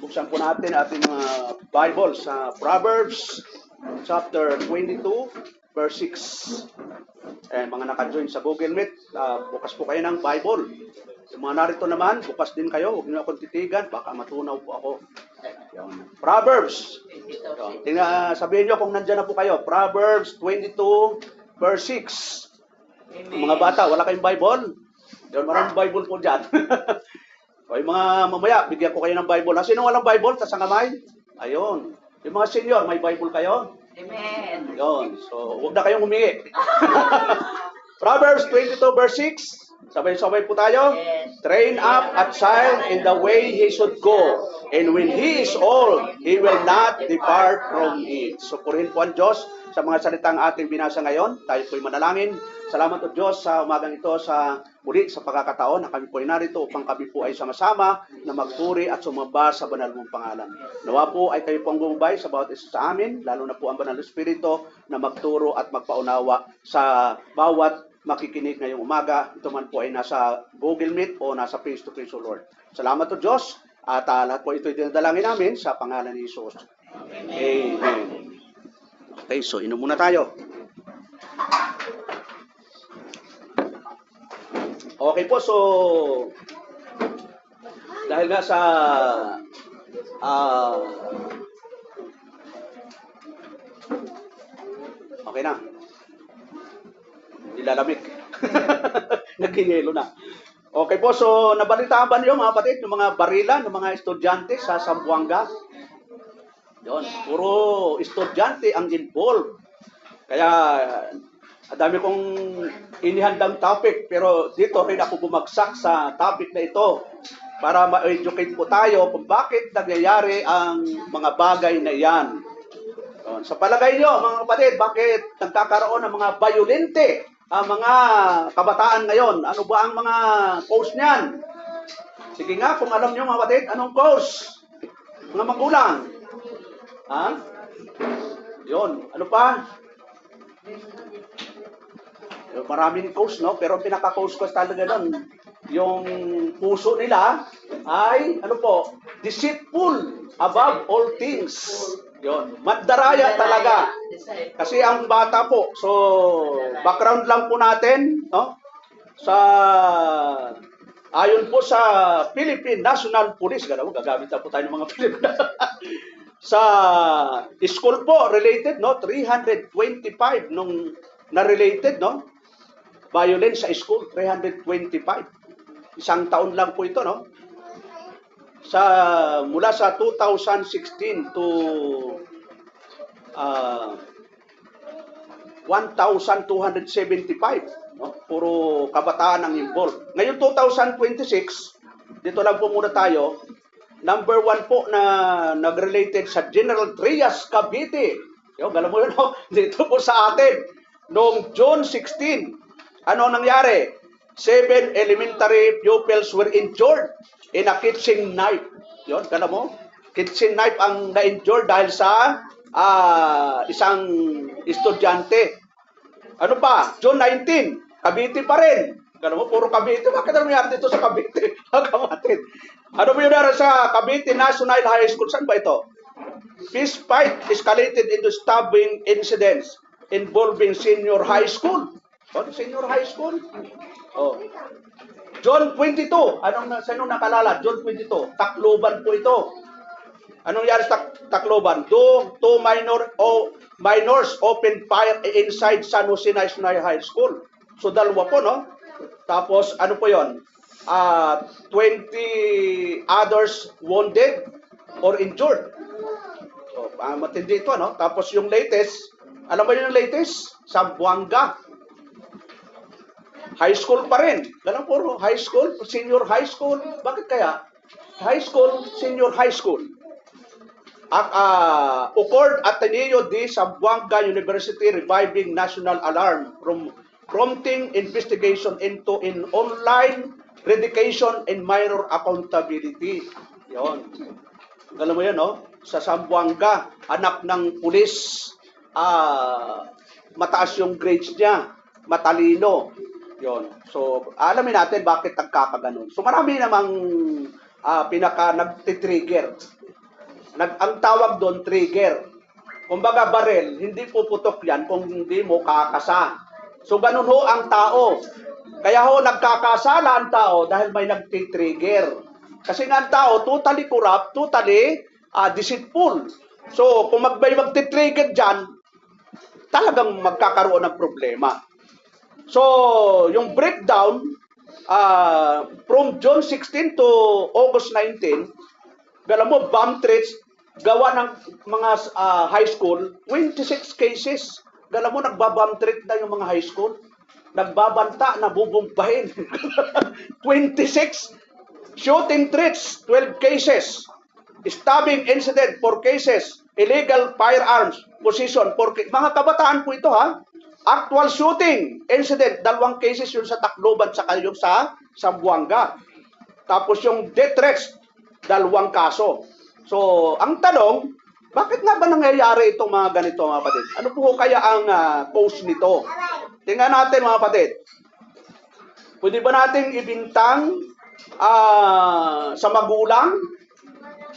buksan po natin ating mga Bible sa Proverbs chapter 22, verse 6. Mga naka-join sa Google Meet, bukas po kayo ng Bible. Yung mga narito naman, bukas din kayo. Huwag niyo akong titigan, baka matunaw po ako. Yan. Proverbs. Sabihin niyo kung nandiyan na po kayo. Proverbs 22, verse 6. Yung mga bata, wala kayong Bible? Yan, maraming Bible po dyan. O yung mga mamaya, bigyan ko kayo ng Bible. Sino walang Bible? Tas ang kamay? Ayun. Yung mga senior, may Bible kayo? Amen. Yun. So, huwag na kayong humingi. Proverbs 22 verse 6. Sabay-sabay po tayo. Yes. Train up a child in the way he should go. And when he is old, he will not depart from it. So, purihin po ang Diyos sa mga salitang ating binasa ngayon. Tayo po'y manalangin. Salamat o Diyos sa umagang ito sa muli sa pagkakataon na kami po'y narito upang kami po ay sama-sama na magpuri at sumamba sa banal mong pangalan. Nawa po ay kayo pong gumabay sa bawat isa sa amin, lalo na po ang banal na Espiritu na magturo at magpaunawa sa bawat makikinig ngayong umaga. Ito man po ay nasa Google Meet o nasa face-to-face, o Lord. Salamat o Diyos at lahat po ito'y dinadalangin namin sa pangalan ni Jesus. Amen. Okay, so inom muna tayo. Okay po, so dahil nga sa okay na. Nilalamig. Nagkingelo na. Okay po, so nabalitaan ba niyo mga kapatid, yung mga barilan, yung mga estudyante sa Zamboanga? Yun, puro estudyante ang involved. Kaya ang dami kong inihandang topic, pero dito rin ako bumagsak sa topic na ito para ma-educate po tayo kung bakit nangyayari ang mga bagay na yan. Sa palagay nyo, mga kapatid, bakit nagkakaroon ng mga violente ang mga kabataan ngayon? Ano ba ang mga cause niyan? Sige nga, kung alam nyo mga kapatid, anong cause? Mga magulang. Ha? Yun, ano pa? Maraming cause, no? Pero ang pinaka-cause ko talaga doon, yung puso nila ay, ano po, deceitful above all things. Yun, mandaraya talaga. Kasi ang bata po, so, background lang po natin, no? Ayon po sa Philippine National Police, gagamit na po tayo ng mga Philippine. Sa school po, related, no? 325 nung na-related, no? Violence sa school, 325. Isang taon lang po ito, no? Mula sa 2016 to 1,275, no? Puro kabataan ang involved. Ngayon 2026, dito lang po muna tayo. Number 1 po na nag-related sa General Trias, Cavite. Yo, alam mo yun, no? Dito po sa atin. Noong June 16, ano nangyari? 7 elementary pupils were injured in a kitchen knife. Yun, alam mo? Kitchen knife ang na-injured dahil sa isang estudyante. Ano pa? June 19, Cavite pa rin. Alam mo, puro Cavite. Bakit ano nangyari dito sa Cavite? Kapatid. Ano ba yun sa Cavite National High School? Saan ba ito? Fist fight escalated into stabbing incidents involving senior high school. Senior high school? June 22. Sino nakalala? June 22. Tacloban po ito. Anong nangyari sa Tacloban? Two minors opened fire inside San Jose National High School. So, dalawa po, no? Tapos, ano po yon? 20 others wounded or injured. So, matindi ito, no? Tapos, yung latest, alam ba yung latest? Zamboanga. High school pa rin. Ganun puro high school, senior high school. Bakit kaya? High school, senior high school. Occurred at Ateneo de Zamboanga University, reviving national alarm from prompting investigation into online dedication and minor accountability. Yon. Alam mo yan, no? Sa Zamboanga, anak ng pulis, mataas yung grades niya, matalino. Yon. So, alamin natin bakit nagkakaganon. So, marami namang pinaka nagtitrigger. ang tawag doon, trigger. Kumbaga barel, hindi puputok yan kung hindi mo kakasa. So ganun ho ang tao. Kaya ho nagkakasala ang tao dahil may nagtitrigger. Kasi nga ang tao, totally corrupt, totally deceitful. So kung may magtitrigger dyan, talagang magkakaroon ng problema. So yung breakdown, from June 16 to August 19, alam mo, bomb threats, gawa ng mga high school, 26 cases. Alam mo, nagbabomb threat na yung mga high school. Nagbabanta na bubumbahin. 26. Shooting threats, 12 cases. Stabbing incident, 4 cases. Illegal firearms possession, 4 cases. Mga kabataan po ito, ha? Actual shooting incident, 2 cases yun sa Tacloban saka yung sa Zamboanga. Tapos yung death threats, 2 kaso. So, ang tanong, bakit nga ba nangyayari itong mga ganito, mga kapatid? Ano po kaya ang cause nito? Tingnan natin, mga kapatid. Pwede ba natin ibintang sa magulang?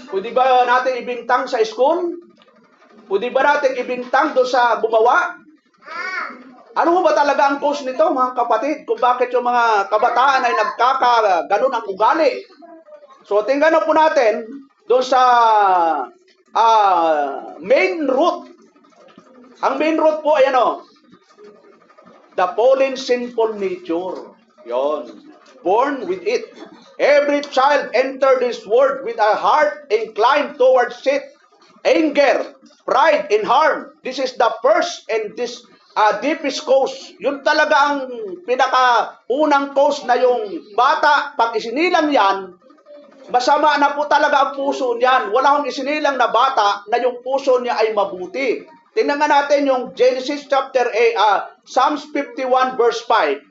Pwede ba natin ibintang sa school? Pwede ba natin ibintang doon sa gumawa? Ano ba talaga ang cause nito, mga kapatid? Kung bakit yung mga kabataan ay nagkakaganon ang ugali? So, tingnan na po natin doon sa main root. Ang main root po ay ano? The fallen sinful nature. Yon. Born with it. Every child enter this world with a heart inclined towards it. Anger, pride, and harm. This is the first and this deepest cause. Yun talaga ang pinaka-unang cause na yung bata, pag isinilang yan, masama na po talaga ang puso niyan. Wala akong isinilang na bata na yung puso niya ay mabuti. Tingnan nga natin yung Genesis chapter 8, Psalms 51 verse 5.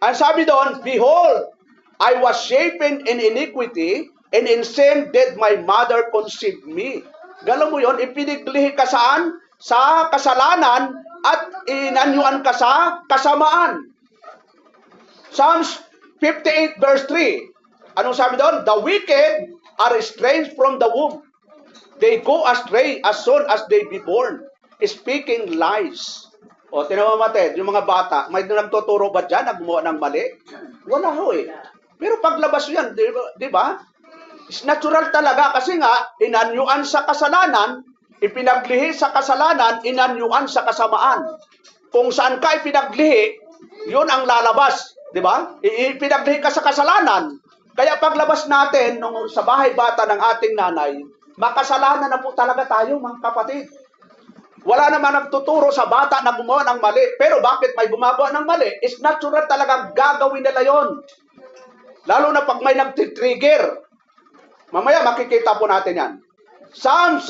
Ang sabi doon, behold, I was shapen in iniquity, and in sin did my mother conceive me. Galam mo yun, ipiniglihi ka saan? Sa kasalanan at inanyuan ka sa kasamaan. Psalms 58 verse 3. Anong sabi doon? The wicked are estranged from the womb. They go astray as soon as they be born, speaking lies. O, tinamamatid, yung mga bata, may nagtuturo ba dyan na gumawa ng mali? Wala ho eh. Pero paglabas yan, di ba? It's natural talaga kasi nga, inanyuan sa kasalanan, ipinaglihi sa kasalanan, inanyuan sa kasamaan. Kung saan ka ipinaglihi, yun ang lalabas. Di ba? Ipinaglihi ka sa kasalanan. Kaya paglabas natin nung sa bahay bata ng ating nanay, makasalanan na po talaga tayo, mga kapatid. Wala naman nagtuturo sa bata na gumawa ng mali. Pero bakit may gumagawa ng mali? It's natural talagang gagawin nila yon. Lalo na pag may nagtitrigger. Mamaya makikita po natin yan. Psalms,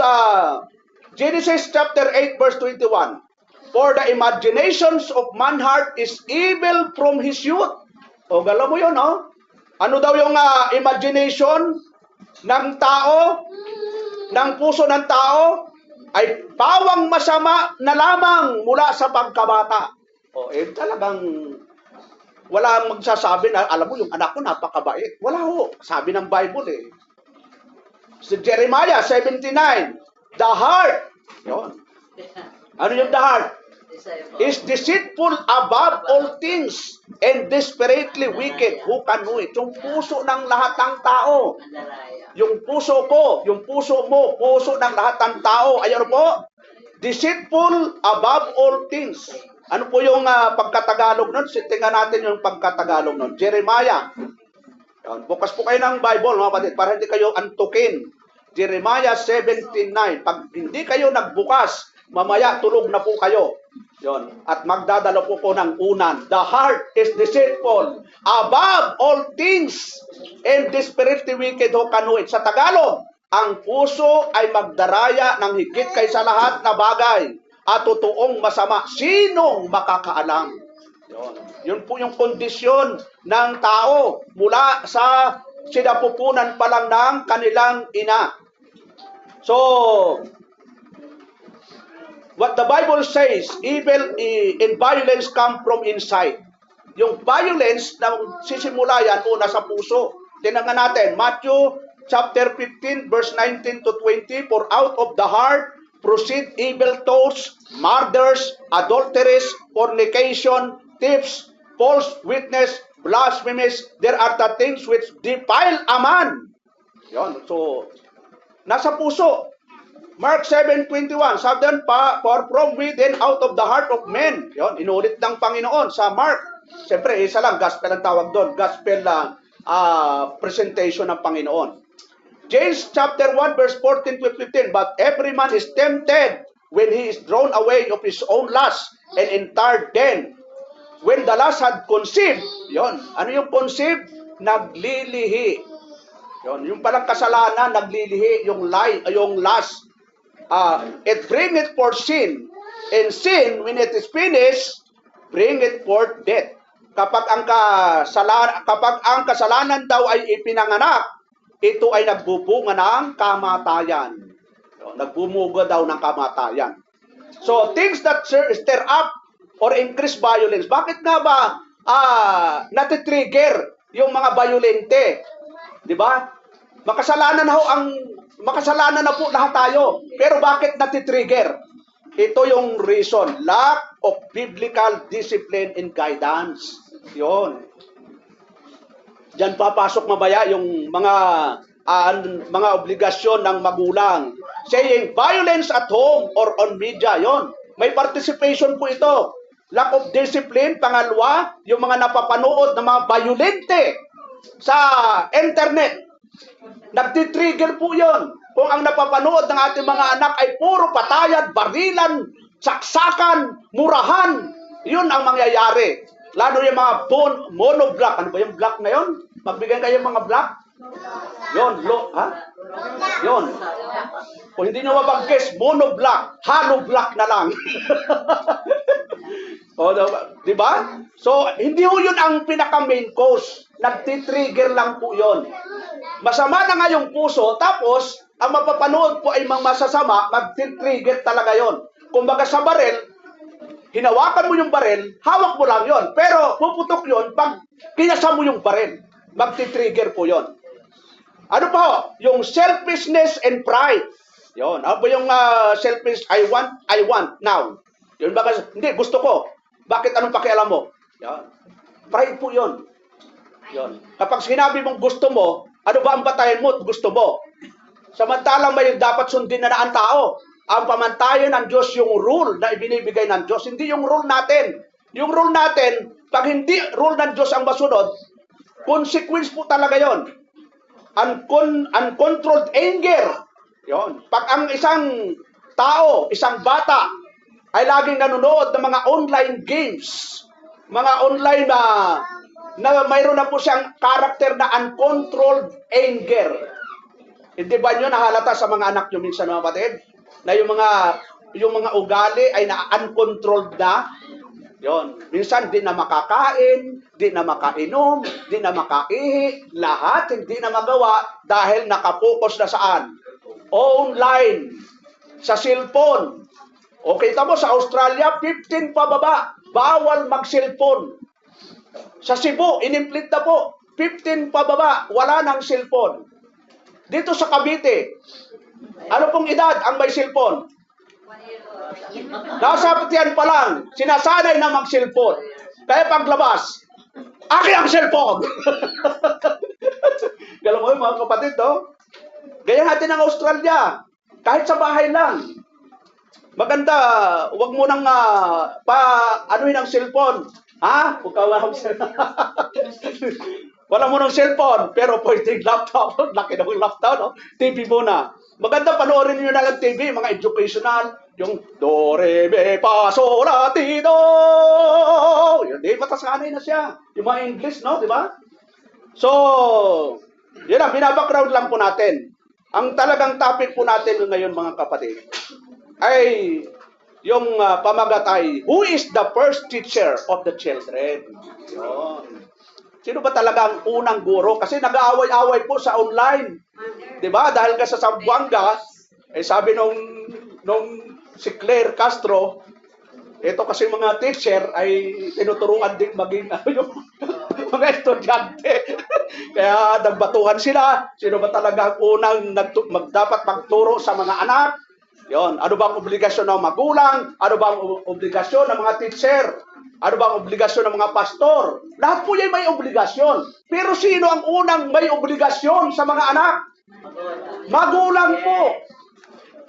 Genesis chapter 8 verse 21. For the imaginations of man heart is evil from his youth. O, gala mo yun, no? Ano daw yung imagination ng tao, ng puso ng tao, ay pawang masama na lamang mula sa pagkabata. O, talagang wala magsasabi na, alam mo, yung anak ko napakabait. Wala ho. Sabi ng Bible eh. Si Jeremiah 79, the heart, yun. Ano yung the heart? Is deceitful above all things and desperately wicked. Who can know it? Yung puso ng lahat ng tao. Yung puso ko, yung puso mo, puso ng lahat ng tao. Ayan po, deceitful above all things. Ano po yung pagkatagalog nun? Tingnan natin yung pagkatagalog nun. Jeremiah. Yan. Bukas po kayo ng Bible, mga kapatid, para hindi kayo antukin. Jeremiah 17:9. Pag hindi kayo nagbukas, mamaya tulog na po kayo. Yon. At magdadala po ng unan. The heart is deceitful above all things and desperately wicked who can know it. Sa Tagalog, ang puso ay magdaraya ng higit kaysa lahat na bagay at totoong masama. Sinong makakaalam? Yon. Yun po yung kondisyon ng tao mula sa sinapupunan pa lang ng kanilang ina. So, what the Bible says, evil and violence come from inside. Yung violence na sisimula yan una sa puso. Tingnan natin, Matthew chapter 15, verse 19 to 20, for out of the heart proceed evil thoughts, murders, adulteries, fornication, thefts, false witness, blasphemies. There are the things which defile a man. Yon. So, nasa puso. Mark 7:21, sabi doon pa, for from within, out of the heart of men. Yon, inulit ng Panginoon sa Mark. Siyempre, isa lang, gospel ang tawag doon. Gospel presentation ng Panginoon. James chapter 1, verse 14 to 15, but every man is tempted when he is drawn away of his own lust and entitled then. When the lust had conceived, yon, ano yung conceived? Naglilihi. Yon, yung palang kasalanan, naglilihi, yung lust. It bringeth forth sin, and sin, when it is finished, bringeth forth death. Kapag ang kasalanan daw ay ipinanganak, ito ay nagbubunga ng kamatayan. Nagbumuga daw ng kamatayan. So, things that stir up or increase violence. Bakit nga ba natitrigger yung mga violente? Di ba? Makasalanan na po lahat tayo. Pero bakit natitrigger? Ito yung reason. Lack of biblical discipline and guidance. Yun. Diyan papasok mabaya yung mga obligasyon ng magulang. Saying violence at home or on media. Yun. May participation po ito. Lack of discipline. Pangalawa, yung mga napapanood ng mga violente sa internet. Nagtitrigger po yun. Kung ang napapanood ng ating mga anak ay puro patayan, barilan, saksakan, murahan, yun ang mangyayari. Lalo yung mga monoblock. Ano ba yung block na yun? Magbigay kayo mga block? Yun, Yun. Kung hindi nyo mabag-guess, monoblock, hollow block na lang. Di ba? So, hindi ho yun ang pinaka-main cause. Nagtitrigger lang po yun. Masama na nga yung puso, tapos, ang mapapanood po ay mga masasama, mag-trigger talaga yon. Kumbaga sa barel, hinawakan mo yung barel, hawak mo lang yon. Pero puputok yon pag kinasa mo yung barel. Mag-trigger po yon. Ano po? Yung selfishness and pride. Yon. Ano po yung selfish? I want now. Yun ba? Hindi, gusto ko. Bakit anong pakialam mo? Yon. Pride po yon. Yon. Kapag sinabi mong gusto mo, ano ba ang batayan mo at gusto mo? Samantalang may dapat sundin na ang tao. Ang pamantayan ng Diyos yung rule na ibinibigay ng Diyos. Hindi yung rule natin. Yung rule natin, pag hindi rule ng Diyos ang masunod, consequence po talaga yon. Uncontrolled anger. Yon. Pag ang isang tao, isang bata, ay laging nanonood ng mga online games, mga online na mayroon na po siyang karakter na uncontrolled anger. Hindi ba nyo nahalata sa mga anak nyo minsan, mga kapatid? Na yung mga ugali ay na-uncontrolled na. Yon. Minsan, di na makakain, di na makainom, di na makaihi, lahat hindi na magawa dahil nakapokus na saan? Online, sa cellphone. Okay, tamo sa Australia, 15 pababa, bawal mag-cellphone. Sa Cebu, inimplit na po, 15 pababa, wala nang cellphone. Dito sa Cavite, ano pong edad ang may cellphone? Nasa patiyan pa lang, sinasanay na mag-cellphone. Kaya paglabas, akin ang cellphone! Galang mo mga kapatid, no? Gaya natin ang Australia, kahit sa bahay lang. Maganda, huwag mo nang anuhin ang cellphone. Ha? Wala mo ng cellphone, pero pwedeng laptop. Laki na yung laptop, no? TV muna. Maganda panoorin niyo na lang TV, mga educational, yung do, re, mi, fa, sol, la, ti, do. Yun, di, matasanay na siya. Yung mga English, no? Di ba? So, yun lang, binabackground lang po natin. Ang talagang topic po natin ngayon, mga kapatid, ay yung pamagat ay, who is the first teacher of the children? Yun. Sino ba talaga ang unang guro? Kasi nag-aaway-away po sa online. 'Di ba? Dahil ka sa Zamboanga, sabi nung si Claire Castro, ito kasi mga teacher ay tinuturuan din maging yung mga estudyante. Kaya nagbatuhan sila, sino ba talaga ang unang dapat magturo sa mga anak? Yon, ano bang obligasyon ng magulang? Ano bang obligasyon ng mga teacher? Ano bang obligasyon ng mga pastor? Lahat po yan may obligasyon. Pero sino ang unang may obligasyon sa mga anak? Magulang po.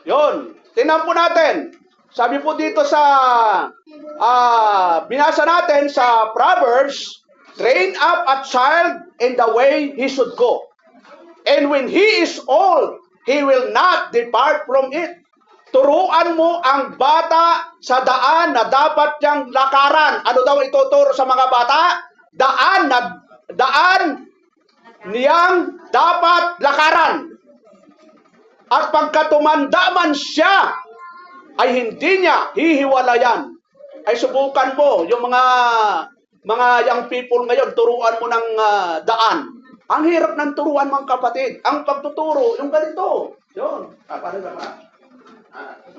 Yon, tingnan po natin. Sabi po dito sa binasa natin sa Proverbs, train up a child in the way he should go. And when he is old, he will not depart from it. Turuan mo ang bata sa daan na dapat niyang lakaran. Ano daw ituturo sa mga bata? Daan niyang dapat lakaran. At pagkatumanda man siya, ay hindi niya hihiwalayan. Ay subukan mo, yung mga young people ngayon, turuan mo ng daan. Ang hirap ng turuan, mga kapatid. Ang pagtuturo, yung ganito. Yun. Paano naman?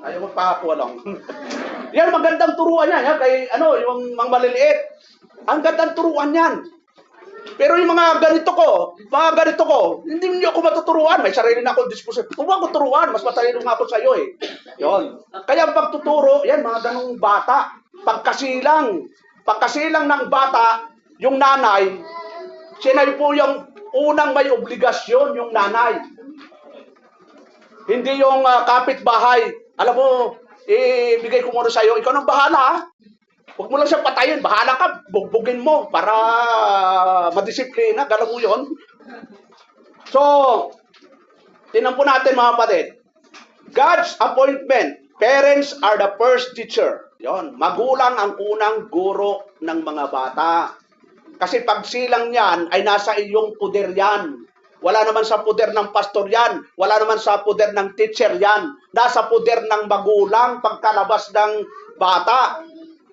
Ayaw magpakakuha yan, magandang turuan yan. Yan kay, yung mga maliliit. Ang gandang turuan yan. Pero yung mga ganito ko, hindi niyo ako matuturuan. May sarili na akong disposisyon. Kung ako turuan, mas matalino nga ako sa iyo eh. Yun. Kaya ang pagtuturo, yan, mga ganong bata. Pagkasilang ng bata, yung nanay, siya po yung unang may obligasyon, yung nanay. Hindi yung kapitbahay. Alam mo, bigay ko muna sa iyo. Ikaw nang bahala, ha? Huwag mo lang siya patayin. Bahala ka. Bugbugin mo para madisiplina. Gala mo yun. So, tinan po natin mga kapatid. God's appointment. Parents are the first teacher. Yon, magulang ang unang guro ng mga bata. Kasi pag silang yan, ay nasa iyong puder yan. Wala naman sa puder ng pastor yan. Wala naman sa puder ng teacher yan. Nasa puder ng magulang pagkalabas ng bata.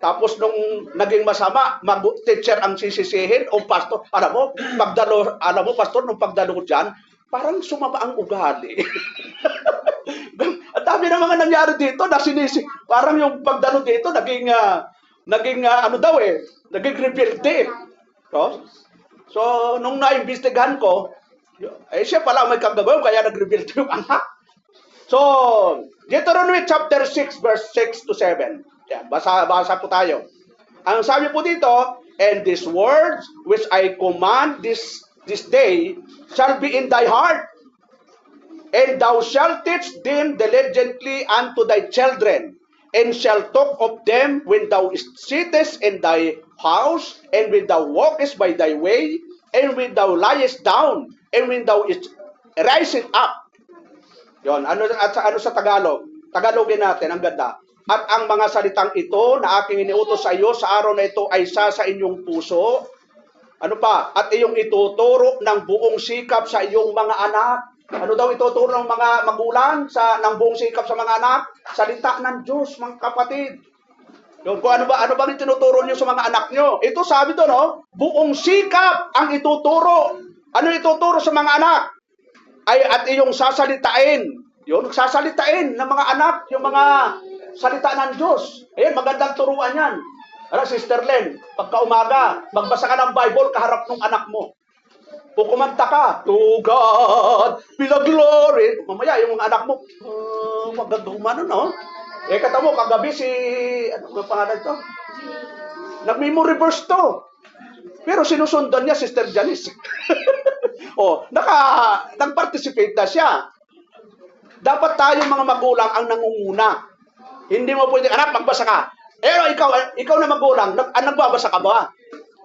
Tapos nung naging masama, teacher ang sisisihin o pastor. Alam mo, pastor, nung pagdalo dyan, parang sumama ang ugali. Ang dami na mga nangyari dito na parang yung pagdalo dito naging naging rebelde. So, nung naimbestigahan ko, siya pala may kagagawa, kaya nag-rebelde yung anak. So, Deuteronomy chapter 6, verse 6 to 7. Yan, basa po tayo. Ang sabi po dito, and these words which I command this day shall be in thy heart, and thou shalt teach them diligently unto thy children, and shall talk of them when thou sittest in thy house, and when thou walkest by thy way, and when thou liest down, and when thou risest up. Yon, ano sa Tagalog? Tagalogin natin, ang ganda. At ang mga salitang ito na aking iniutos sa iyo sa araw na ito ay sa inyong puso. Ano pa? At iyong ituturo ng buong sikap sa iyong mga anak. Ano daw ituturo ng mga magulang ng buong sikap sa mga anak? Salita ng Diyos, mga kapatid. Yun, kung ano bang itinuturo niyo sa mga anak niyo? Ito sabi to, no? Buong sikap ang ituturo. Ano ituturo sa mga anak? At iyong sasalitain. Yun, sasalitain ng mga anak, yung mga salita ng Diyos. Ayan, magandang turuan yan. Sister Len, pagka umaga, magbasa ka ng Bible kaharap ng anak mo. O kumanta ka, to God be the glory. Mamaya, yung mga anak mo, magandang umano, no? Kata mo, kagabi ano nga pangalan ito? Nag-memory verse to. Pero sinusundan niya, Sister Janice. Nag-participate na siya. Dapat tayo mga magulang ang nangunguna. Hindi mo pwede, anak, magbasa ka. Pero ikaw na magulang, nagbabasa ka ba?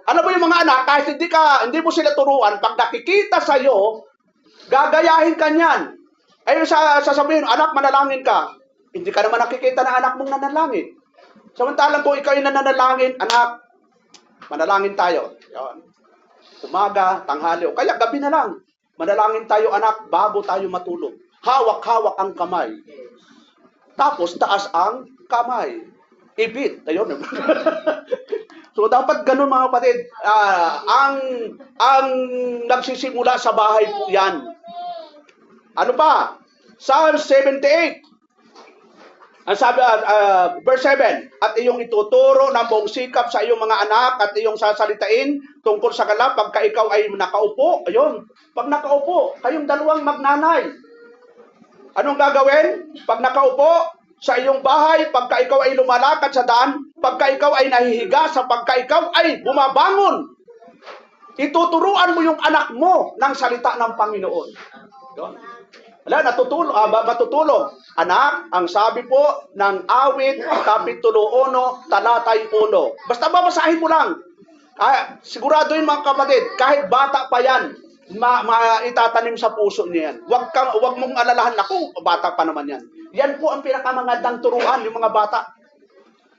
Ano ba yung mga anak, kahit hindi mo sila turuan, pag nakikita sa'yo, gagayahin ka niyan. Ayun sasabihin, anak, manalangin ka. Hindi ka naman nakikita ng anak mong nanalangin. Samantalang kung ikaw yung nanalangin, anak, manalangin tayo. Yan. Umaga, tanghali, o kaya gabi na lang. Manalangin tayo, anak, bago tayo matulog. Hawak-hawak ang kamay. Tapos, taas ang kamay. Ibit. Ayun. So, dapat ganun mga kapatid. Ang nagsisimula sa bahay po yan. Ano pa? Psalm 78. Ang sabi, verse 7, at iyong ituturo ng buong sikap sa iyong mga anak at iyong sasalitain tungkol sa kanila pagka ikaw ay nakaupo. Ayun, pag nakaupo, kayong dalawang magnanay. Anong gagawin? Pag nakaupo sa iyong bahay, pagka ikaw ay lumalakad sa daan, pagka ikaw ay nahihiga, sa pagka ikaw ay bumabangon, ituturuan mo yung anak mo ng salita ng Panginoon. Yun. Wala, matutulog. Anak, ang sabi po ng awit, kapitulo 1, talatay 1. Basta babasahin mo lang. Siguraduhin mga kapatid, kahit bata pa yan, itatanim sa puso niya yan. Huwag mong alalahan, naku, bata pa naman yan. Yan po ang pinakamagandang turuan, yung mga bata.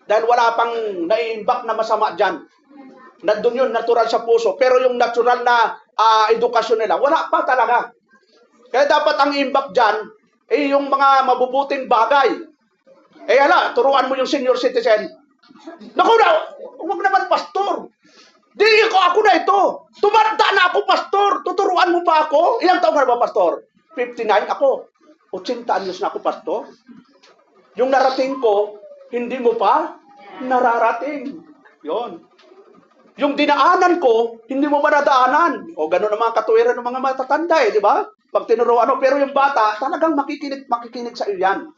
Dahil wala pang naiimbak na masama dyan. Nandun yun, natural sa puso. Pero yung natural na edukasyon nila, wala pa talaga. Kaya dapat ang imbak dyan, yung mga mabubuting bagay. Turuan mo yung senior citizen. Naku na, huwag naman pastor. Di ako na ito. Tumanda na ako, pastor. Tuturuan mo pa ako? Ilang taon na ba, pastor? 59 ako. 80 anyos na ako, pastor. Yung narating ko, hindi mo pa nararating. Yon. Yung dinaanan ko, hindi mo ba nadaanan? O gano'n ang mga katuwiran ng mga matatanda di ba? Pag tinuruan pero yung bata, talagang makikinig sa iyo yan.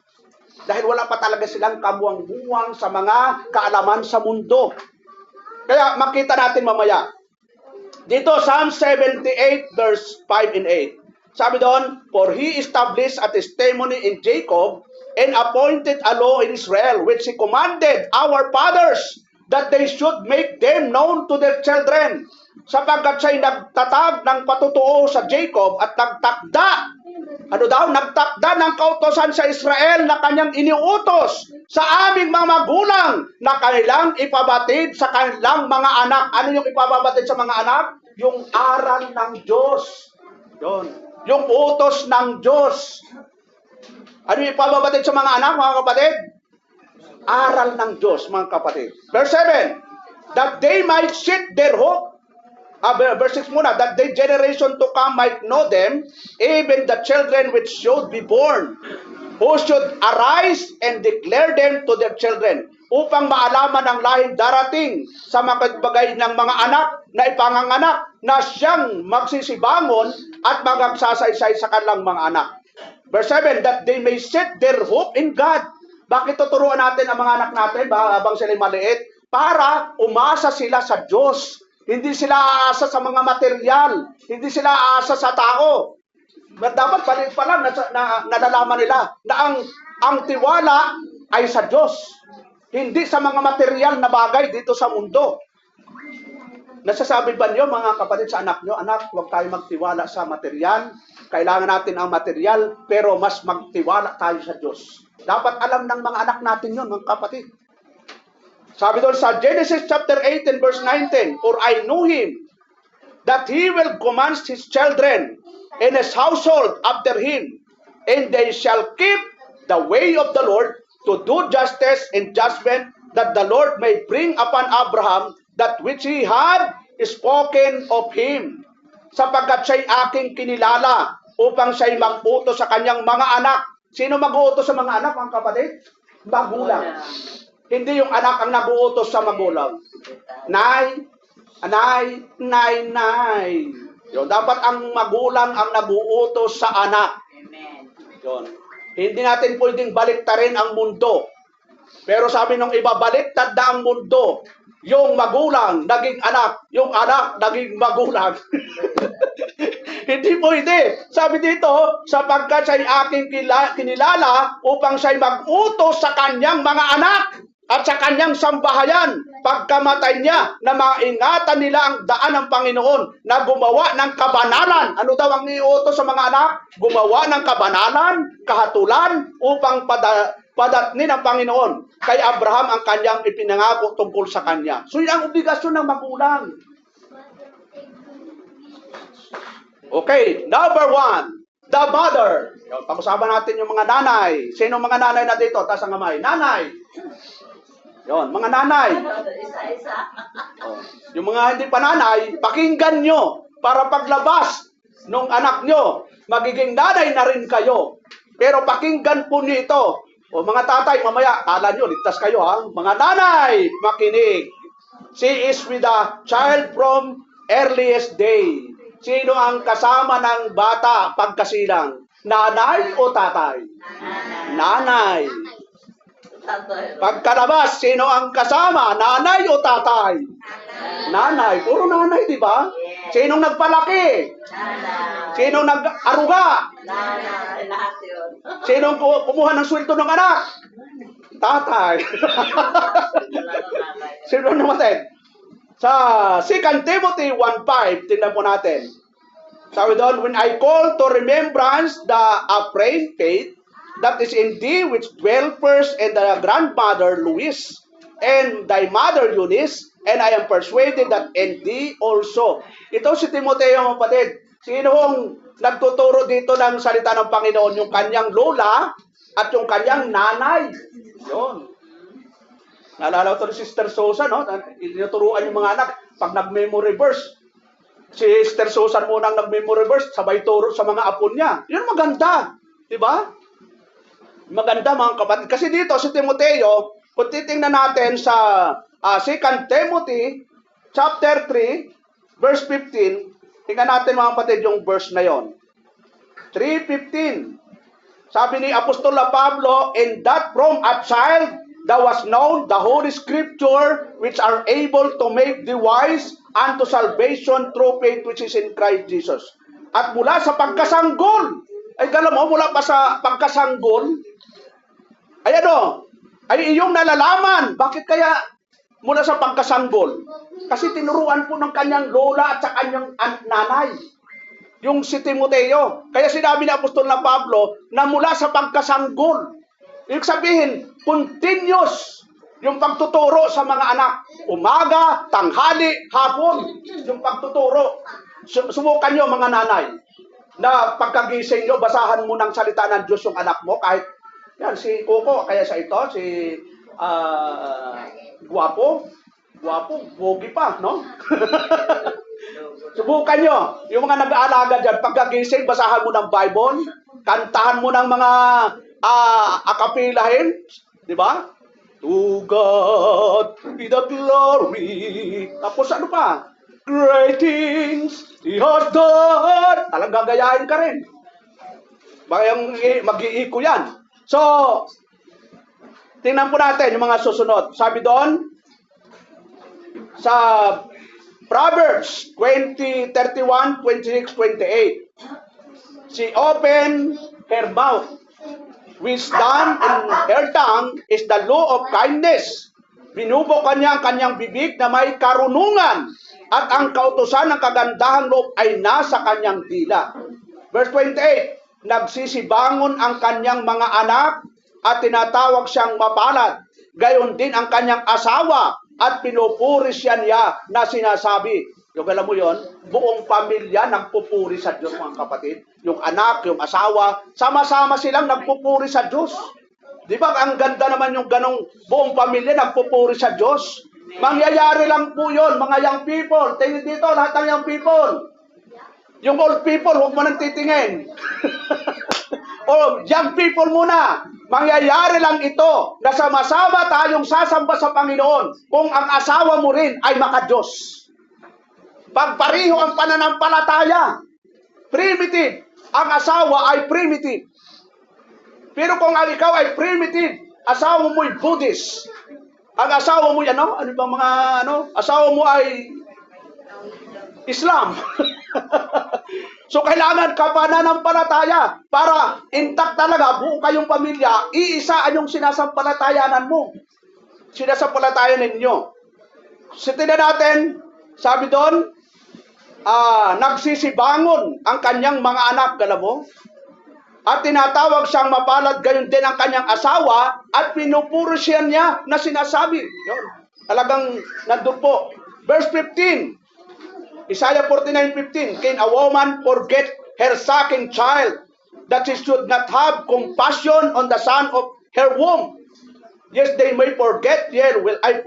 Dahil wala pa talaga silang kamuang-buwang sa mga kaalaman sa mundo. Kaya makita natin mamaya. Dito, Psalm 78, verse 5 and 8. Sabi doon, for he established a testimony in Jacob and appointed a law in Israel, which he commanded our fathers, that they should make them known to their children. Sapagkat siya'y nagtatag ng patutuo sa Jacob at nagtakda ng kautosan sa Israel na kanyang iniutos sa aming mga magulang na kanilang ipabatid sa kanilang mga anak. Ano yung ipababatid sa mga anak? Yung aral ng Diyos. Yun. Yung utos ng Diyos. Ano yung ipababatid sa mga anak, mga kapatid? Aral ng Diyos, mga kapatid. Verse 7, that they might set their hope, verse 6 muna, that the generation to come might know them, even the children which should be born, who should arise and declare them to their children, upang maalaman ng lahing darating sa makatbagay ng mga anak na ipanganganak, na siyang magsisibangon at magagsasaysay sa kanilang mga anak. Verse 7, that they may set their hope in God. Bakit tuturuan natin ang mga anak natin habang sila maliit? Para umasa sila sa Diyos. Hindi sila aasa sa mga material. Hindi sila aasa sa tao. Dapat pa lang nalalaman nila na ang tiwala ay sa Diyos. Hindi sa mga material na bagay dito sa mundo. Nasasabi ba niyo, mga kapatid, sa anak niyo, anak, huwag tayo magtiwala sa material. Kailangan natin ang material, pero mas magtiwala tayo sa Diyos. Dapat alam ng mga anak natin yun, mga kapatid. Sabi doon sa Genesis chapter 18 verse 19, for I know him, that he will command his children and his household after him, and they shall keep the way of the Lord to do justice and judgment, that the Lord may bring upon Abraham that which he had spoken of him. Sapagkat siya'y aking kinilala upang siya'y mag-utos sa kanyang mga anak. Sino mag-uutos sa mga anak, mga kapatid? Magulang. Hindi yung anak ang nag-uutos sa magulang. Nay. Yun, dapat ang magulang ang nag-uutos sa anak. Yun. Hindi natin pwedeng baliktarin ang mundo. Pero sabi nung iba, baliktad na ang mundo. Yung magulang naging anak, yung anak naging magulang. Hindi pwede. Sabi dito, sapagkat siya'y aking kinilala upang siya'y mag-utos sa kanyang mga anak at sa kanyang sambahayan pagkamatay niya, na maingatan nila ang daan ng Panginoon, na gumawa ng kabanalan. Ano daw ang iutos sa mga anak? Gumawa ng kabanalan, kahatulan, upang padatnin ng Panginoon kay Abraham ang kanyang ipinangako tungkol sa kanya. So yun ang obligasyon ng magulang. Okay, number 1, the mother. Pag-usapan natin yung mga nanay. Sino mga nanay na dito? Taas ang kamay. Nanay. Yon, mga nanay. Yung mga hindi pa nanay, pakinggan nyo para paglabas nung anak nyo, magiging nanay na rin kayo. Pero pakinggan po nyo ito. O mga tatay, mamaya, kala nyo, ligtas kayo ha. Mga nanay, makinig. She is with the child from earliest day. Sino ang kasama ng bata pagkasilang? Nanay o tatay? Nanay. Pagkalabas, sino ang kasama? Nanay o tatay? Nanay. Puro nanay, di ba? Sinong nagpalaki? Sinong nag-aruga? Sinong kumuha ng sweldo ng anak? Tatay. Sino naman? Sa 2 Timothy 1:5, tingnan po natin. Sabi doon, when I call to remembrance the upright faith that is in thee which dwell first in the grandmother Louis and thy mother Eunice, and I am persuaded that in thee also. Ito si Timoteo, mga kapatid. Sinong nagtuturo dito ng salita ng Panginoon? Yung kanyang lola at yung kanyang nanay. Yun. Naalala ko ito ni Sister Susan, no? Tinuturuan yung mga anak pag nag-memory verse. Si Sister Susan muna ang nag-memory verse, sabay turo sa mga apo niya. Yun maganda. Diba? Maganda mga kapatid. Kasi dito si Timoteo, kung titingnan natin sa 2 Timothy chapter 3, verse 15, tingnan natin mga kapatid yung verse na yon. 3:15. Sabi ni Apostol Pablo, in that from a child thou was known the Holy Scripture, which are able to make thee wise unto salvation through faith which is in Christ Jesus. At mula sa pagkasanggol, ay alam mo, mula pa sa pagkasanggol, ay ay iyong nalalaman. Bakit kaya mula sa pagkasanggol? Kasi tinuruan po ng kanyang lola at sa kanyang nanay. Yung si Timoteo. Kaya sinabi ni Apostol na Pablo na mula sa pagkasanggol. Ibig sabihin, continuous yung pagtuturo sa mga anak. Umaga, tanghali, hapon, yung pagtuturo. Subukan nyo mga nanay na pagkagising nyo, basahan mo ng salita ng Diyos yung anak mo. Kahit yan, si Coco, kaya sa ito, si Guwapo, bogi pa, no? Subukan nyo, yung mga nag-aalaga dyan, pagkagising, basahan mo ng Bible, kantahan mo ng mga akapilahin, di ba? To God be the glory. Tapos ano pa? Great things He has done. Talagang gagayahin ka rin. Mag-iiko yan. So, tingnan po natin yung mga susunod. Sabi doon, sa Proverbs 20, 31, 26, 28. She opened her mouth. Wisdom in her tongue is the law of kindness. Binubo kanya ang kanyang bibig na may karunungan at ang kautusan ng kagandahang loob ay nasa kanyang dila. Verse 28, nagsisibangon ang kanyang mga anak at tinatawag siyang mapalad. Gayon din ang kanyang asawa at pinupuri siya niya na sinasabi. Yung alam mo yon, buong pamilya nagpupuri sa Diyos, mga kapatid. Yung anak, yung asawa, sama-sama silang nagpupuri sa Diyos. Di ba ang ganda naman yung ganong buong pamilya nagpupuri sa Diyos? Mangyayari lang po yun, mga young people. Tingin dito, lahat ng young people. Yung old people, huwag mo nang titingin. O, young people muna. Mangyayari lang ito na sama-sama tayong sasamba sa Panginoon kung ang asawa mo rin ay makadiyos. Pagpariho ang pananampalataya, primitive. Ang asawa ay primitive. Pero kung ang ikaw ay primitive, asawa mo ay Buddhist. Ang asawa mo ay ano bang mga asawa mo ay Islam. So kailangan ka pananampalataya para intact talaga, buo kayong pamilya, iisa ang sinasampalatayanan mo. Sinasampalatayan ninyo. Sitin natin, sabi doon, nagsisibangon ang kanyang mga anak, alam mo? At tinatawag siyang mapalad, gayon din ang kanyang asawa, at pinupuro siya niya na sinasabi. Yun. Talagang nandun po. Verse 15, Isaiah 49:15, can a woman forget her sucking child, that she should not have compassion on the son of her womb? Yes, they may forget, yet will I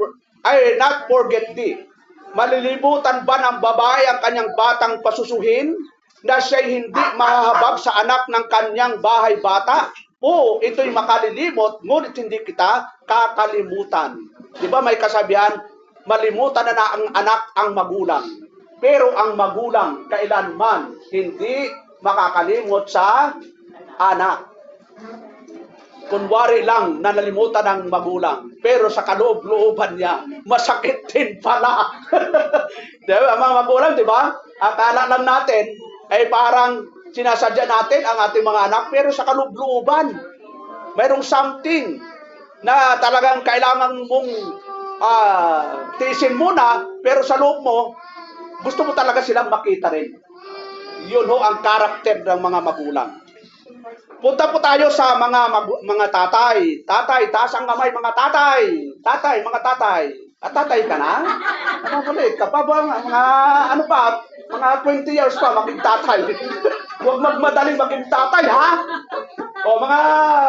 not forget thee. Malilimutan ba ng babae ang kanyang batang pasusuhin na siya'y hindi mahahabag sa anak ng kanyang bahay bata? Oo, ito'y makalilimot, ngunit hindi kita kakalimutan. Di ba may kasabihan, malimutan na ang anak ang magulang. Pero ang magulang kailanman hindi makakalimot sa anak. Kunwari lang na nalimutan ng magulang, pero sa kaloob-looban niya, masakit din pala. Diba, mga magulang, di ba? Akala lang natin, ay parang sinasadya natin ang ating mga anak, pero sa kaloob-looban, mayroong something na talagang kailangan mong tiisin muna, pero sa loob mo, gusto mo talaga silang makita rin. Yun ho ang karakter ng mga magulang. Punta po tayo sa mga tatay. Tatay, taas ang kamay mga tatay. Tatay, mga tatay. At tatay ka na? Ano ulit? Kapag mga ano pa, mga 20 years pa maging tatay. Huwag magmadaling maging tatay, ha? O mga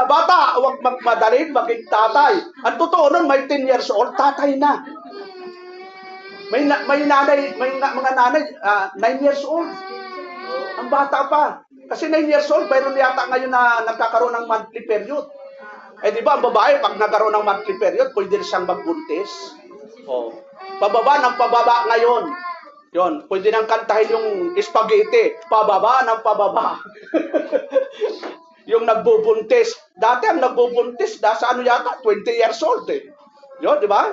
bata, huwag magmadaling maging tatay. Ang totoo nun, may 10 years old, tatay na. May nanay, mga nanay, 9 years old. Ang bata pa. Kasi 9 years old, mayroon yata ngayon na nagkakaroon ng monthly period. Eh di ba, ang babae, pag nagkaroon ng monthly period, pwede rin siyang magbuntis. Oh. Pababa ng pababa ngayon. Yon, pwede nang kantahin yung spaghetti. Pababa ng pababa. Yung nagbubuntis. Dati ang nagbubuntis, nasa ano yata, 20 years old eh. Yon, di ba?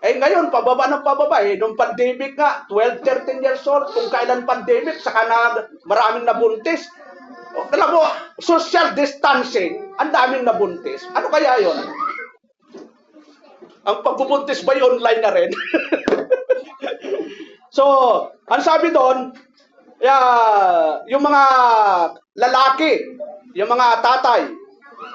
Eh ngayon, pababa ng pababa eh. Nung pandemic nga, 12, 13 years old. Kung kailan pandemic, saka na maraming nabuntis. Alam mo, social distancing, ang daming nabuntis. Ano kaya yon? Ang pagbubuntis ba online na rin? So, ang sabi doon, yung mga lalaki, yung mga tatay,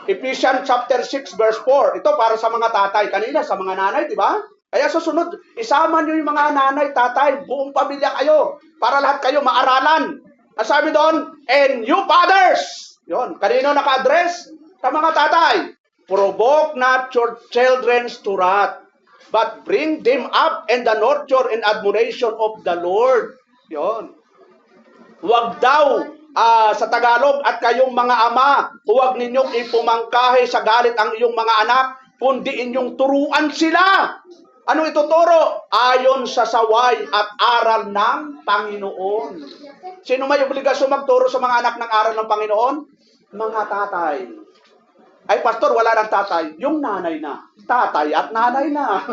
Ephesians chapter 6 verse 4, ito para sa mga tatay, kanina sa mga nanay, di ba? Kaya susunod, isama niyo yung mga nanay, tatay, buong pamilya kayo, para lahat kayo maaralan. Ang sabi doon, and you fathers, yun, kanino naka-address? Sa mga tatay, provoke not your children to wrath, but bring them up in the nurture and admiration of the Lord. Yun. Huwag daw, sa Tagalog, at kayong mga ama, huwag ninyong ipumangkahe sa galit ang iyong mga anak, kundi inyong turuan sila. Ano ituturo? Ayon sa saway at aral ng Panginoon. Sino may obligasyon magturo sa mga anak ng aral ng Panginoon? Mga tatay. Ay, pastor, wala ng tatay. Yung nanay na. Tatay at nanay na.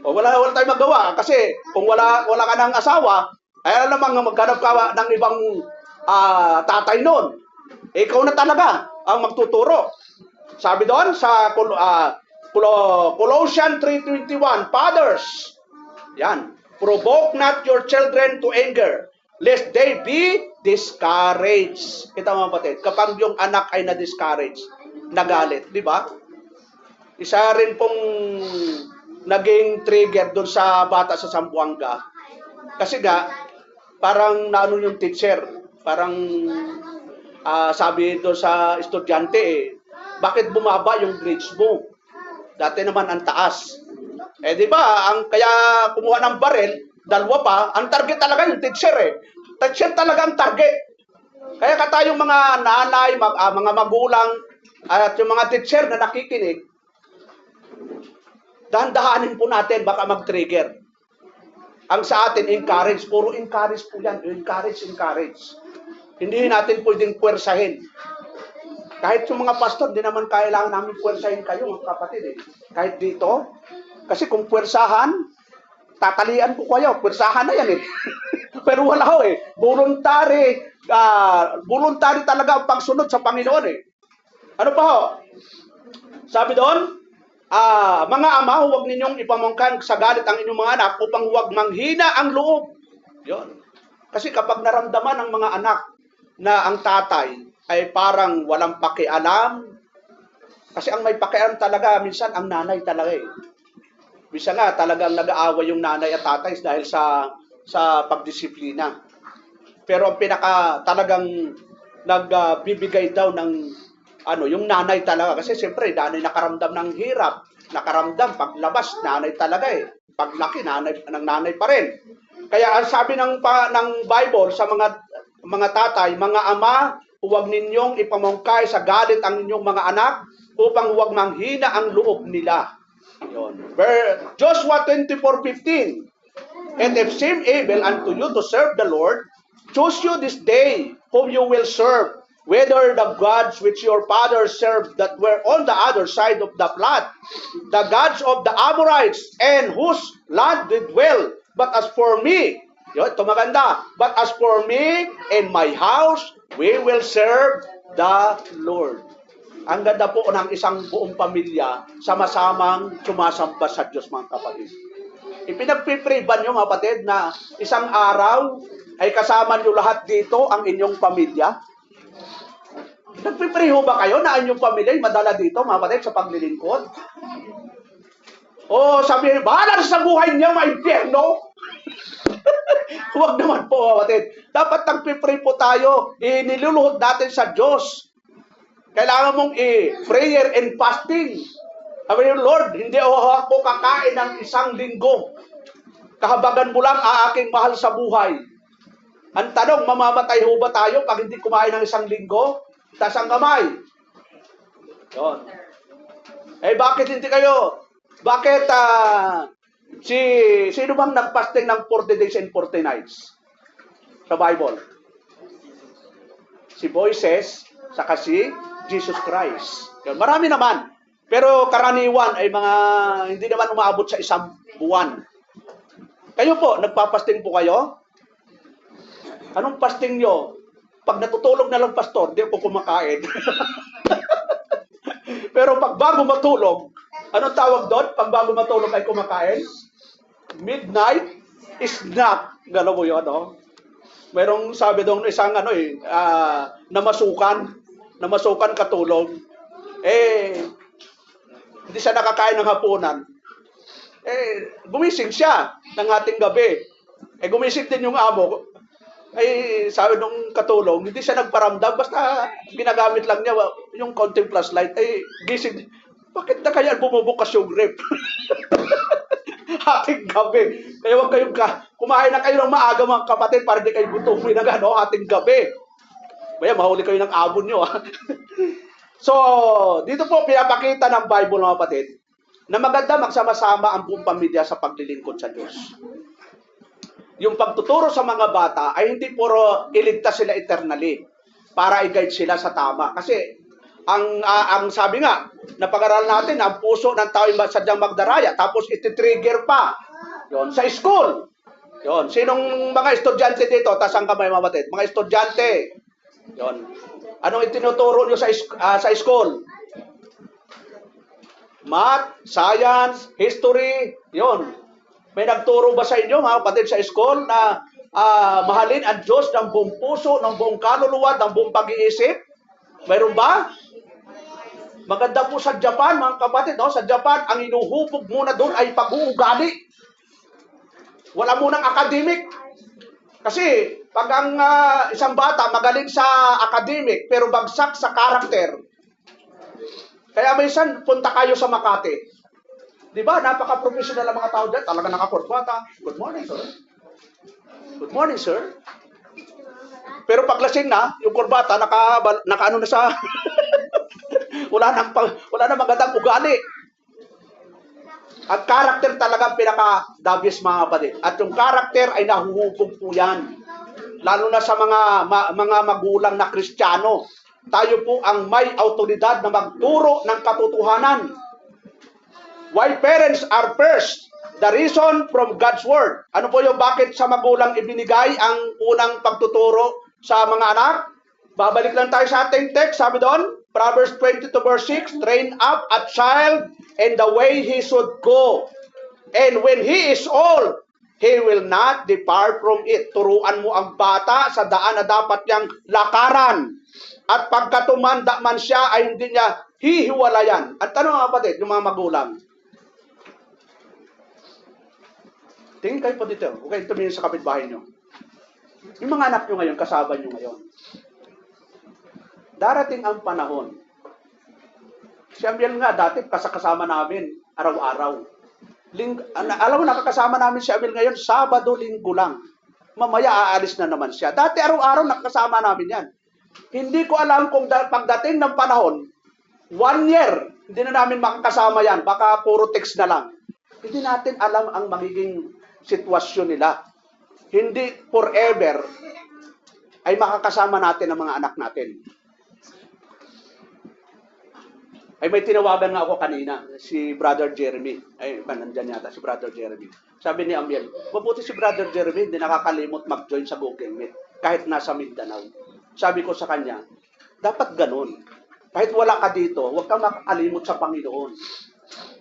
O, wala tayong magawa. Kasi kung wala ka ng asawa, ay alam namang maghanap ka ng ibang tatay nun. Ikaw na talaga ang magtuturo. Sabi doon sa Colossians 3:21, fathers, yan, provoke not your children to anger, lest they be discouraged. Kita mga kapatid, kapag yung anak ay na-discourage, nagalit, di ba? Isa rin pong naging trigger doon sa bata sa Zamboanga. Kasi nga, parang naano yung teacher, parang sabi doon sa estudyante, bakit bumaba yung grades mo? Dati naman ang taas. Eh di ba, kaya kumuha ng baril, dalawa pa, ang target talaga yung teacher eh. Teacher talaga ang target. Kaya tayong mga nanay, mga magulang, at yung mga teacher na nakikinig, dahan-dahanin po natin baka mag-trigger. Ang sa atin, encourage. Puro encourage po yan. Encourage. Hindi natin pwedeng puwersahin. Kahit yung mga pastor, di naman kailangan namin puwersahin kayo, mga kapatid. Eh. Kahit dito. Kasi kung puwersahan, tatalian ko kayo. Puwersahan na yan eh. Pero wala ho eh. Voluntary talaga ang pagsunod sa Panginoon eh. Ano pa ho? Sabi doon, mga ama, huwag ninyong ipamangkan sa galit ang inyong mga anak upang huwag manghina ang loob. Yun. Kasi kapag naramdaman ng mga anak na ang tatay ay parang walang pakialam, kasi ang may pakialam talaga, minsan ang nanay talaga eh. Minsan nga talagang nag-aaway yung nanay at tatay dahil sa pagdisiplina. Pero ang pinaka talagang nagbibigay daw ng yung nanay talaga. Kasi siyempre, nanay nakaramdam ng hirap. Nakaramdam, paglabas, nanay talaga eh. Paglaki, nanay pa rin. Kaya ang sabi ng Bible sa mga tatay, mga ama, huwag ninyong ipamangkay sa galit ang inyong mga anak upang huwag manghina ang loob nila. Yun. Joshua 24:15. And if seem able unto you to serve the Lord, choose you this day whom you will serve, whether the gods which your fathers served that were on the other side of the flood, the gods of the Amorites, and whose land did dwell. But as for me, yun, ito maganda, but as for me and my house, we will serve the Lord. Ang ganda po ng isang buong pamilya, sama-samang sumasamba sa Diyos, mga kapatid. Ipinagpipray ba nyo, mga kapatid, na isang araw ay kasama nyo lahat dito ang inyong pamilya? Nagpipray ho ba kayo na ang inyong pamilya ay madala dito, mga kapatid, sa paglilingkod? O sabihin, bahala sa buhay niya, mga impyerno! Huwag naman po, mga kapatid. Dapat nagpipray po tayo, iniluluhod natin sa Diyos. Kailangan mong prayer and fasting. Sabi niyo, Lord, hindi ako kakain ng isang linggo. Kahabagan mo lang ang aking mahal sa buhay. Ang tanong, mamamatay ho ba tayo pag hindi kumain ng isang linggo? Taas ang kamay. Yun. Eh, bakit hindi kayo? Bakit, sino bang nagpasting ng 40 days and 40 nights? Sa Bible? Si Moises, saka si Jesus Christ. Yun. Marami naman. Pero karaniwan ay mga hindi naman umaabot sa isang buwan. Kayo po, nagpapasting po kayo? Anong fasting nyo? Pag natutulog na lang, pastor, di ako kumakain. Pero pag bago matulog, anong tawag doon? Pag bago matulog ay kumakain? Midnight snack. Gano'n mo yun, no? Merong sabi doon isang namasukan katulog. Hindi siya nakakain ng hapunan. Gumising siya ng ating gabi. Gumising din yung amo. Sabi nung katulong, hindi siya nagparamdam, basta ginagamit lang niya yung konting flashlight. Gising. Bakit na kaya bumubukas yung rep? Ating gabi. Kaya huwag kayong kumain na kayo ng maaga, mga kapatid, para di kayo gutumin na ating gabi. Kaya mahuli kayo ng abon nyo. So, dito po pinapakita ng Bible, mga kapatid, na maganda magsama-sama ang buong pamilya sa paglilingkod sa Diyos. Yung pagtuturo sa mga bata ay hindi puro iligtas sila eternally para i-guide sila sa tama. Kasi ang sabi nga, napag-aralan natin, ang puso ng tao ay sadyang magdaraya, tapos iti-trigger pa. Yon, sa school. Yon, sinong mga estudyante dito? Taas ang kamay, mga kapatid. Mga estudyante. Yon. Anong itinuturo nyo sa school? Math, science, history, yon. May nagturo ba sa inyo, mga kapatid, sa school na mahalin ang Diyos ng buong puso, ng buong kaluluwa, ng buong pag-iisip? Mayroon ba? Maganda po sa Japan, mga kapatid, no? Sa Japan, ang inuhubog muna doon ay pag-uugali. Wala munang academic. Kasi, pag ang isang bata magaling sa academic, pero bagsak sa karakter, kaya minsan, punta kayo sa Makati. Di ba? Napaka-professional ang mga tao dyan. Talaga nakakurbata. Good morning, sir. Good morning, sir. Pero pag lasing na, yung kurbata, naka-ano na sa... wala nang magandang ugali. Ang karakter talaga pinaka-dabies, mga kapatid. At yung karakter ay nahuhubog po yan. Lalo na sa mga magulang na Kristiyano. Tayo po ang may autoridad na magturo ng katotohanan. Why parents are first? The reason from God's Word. Ano po yung bakit sa magulang ibinigay ang unang pagtuturo sa mga anak? Babalik lang tayo sa ating text. Sabi doon, Proverbs 22 verse 6, train up a child in the way he should go. And when he is old, he will not depart from it. Turuan mo ang bata sa daan na dapat niyang lakaran. At pagka tumanda man siya, ay hindi niya hihiwalayan. At tanong mga kapatid, yung mga magulang, tingin kayo po dito. Huwag kayong tumingin sa kapitbahay nyo. Yung mga anak nyo ngayon, kasama nyo ngayon. Darating ang panahon. Si Amiel nga, dati kasama namin, araw-araw. Alam mo, nakakasama namin si Amiel ngayon, Sabado, Linggo lang. Mamaya aalis na naman siya. Dati araw-araw nakakasama namin yan. Hindi ko alam kung pagdating ng panahon, 1 year, hindi na namin makakasama yan. Baka puro text na lang. Hindi natin alam ang magiging sitwasyon nila. Hindi forever ay makakasama natin ang mga anak natin. Ay may tinawagan nga ako kanina, si Brother Jeremy. Ay, nandyan yata si Brother Jeremy. Sabi ni Amiel, mabuti si Brother Jeremy, hindi nakakalimot mag-join sa Google Meet, kahit nasa Mindanao. Sabi ko sa kanya, dapat ganun. Kahit wala ka dito, huwag kang makakalimot sa Panginoon.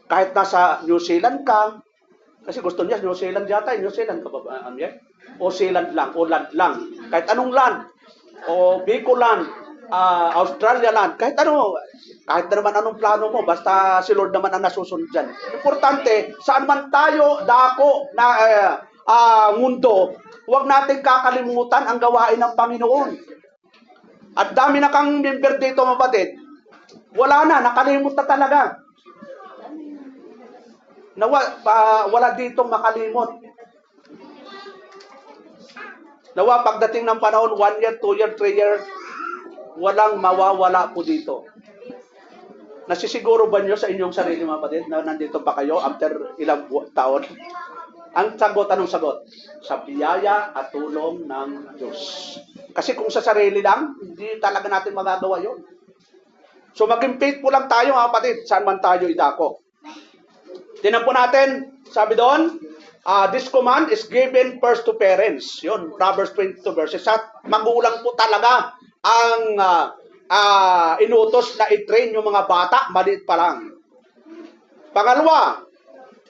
Kahit nasa New Zealand ka, kasi gusto niya New Zealand yata, New Zealand ka ba, Amiel? O Zealand lang, o land lang. Kahit anong land, o Bicol land, Australia land, kahit ano, kahit na naman anong plano mo, basta si Lord naman ang nasusunod dyan. Importante, saan man tayo dako na mundo, huwag natin kakalimutan ang gawain ng Panginoon. At dami na kang member dito, mapatid. Wala na, nakalimut na talaga. Wala ditong makalimot. Nawa, pagdating ng panahon, 1 year, 2 year, 3 year, walang mawawala po dito. Nasisiguro ba nyo sa inyong sarili, mga kapatid, na nandito pa kayo after ilang taon? Ang sagot, anong sagot? Sa biyaya at tulong ng Diyos. Kasi kung sa sarili lang, hindi talaga natin magagawa yon. So maging faithful lang tayo, mga kapatid, saan man tayo idako. Tinan po natin, sabi doon, this command is given first to parents. Yun, Proverbs 22 verses. At magulang po talaga ang inutos na i-train yung mga bata, maliit pa lang. Pangalawa,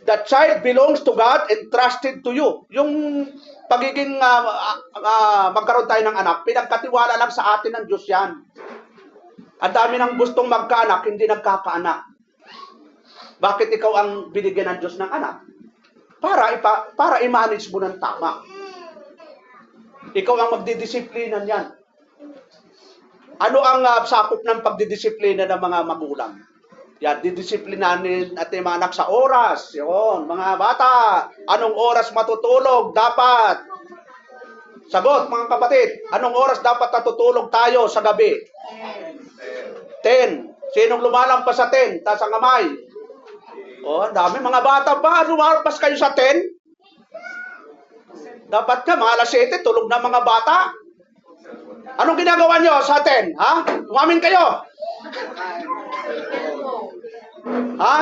the child belongs to God and trusted to you. Yung pagiging magkaroon tayo ng anak, pinagkatiwala lang sa atin ng Diyos yan. Ang dami ng gustong magkaanak, hindi nagkakaanak. Bakit ikaw ang binigyan ng Diyos ng anak? Para i-manage mo ng tama. Ikaw ang magdidisiplina niyan. Ano ang sakop ng pagdidisiplina ng mga magulang? Yan, didisiplinanin at mga anak sa oras. Yun, mga bata, anong oras matutulog dapat? Sagot, mga kapatid, anong oras dapat natutulog tayo sa gabi? 10. Sinong lumalampas sa 10? Taas ang kamay. Oh, dami mga bata ba? Lumalampas kayo sa 10? Dapat ka, mga alas 7, tulog na mga bata. Anong ginagawa nyo sa 10? Ha? Umamin kayo. Ha?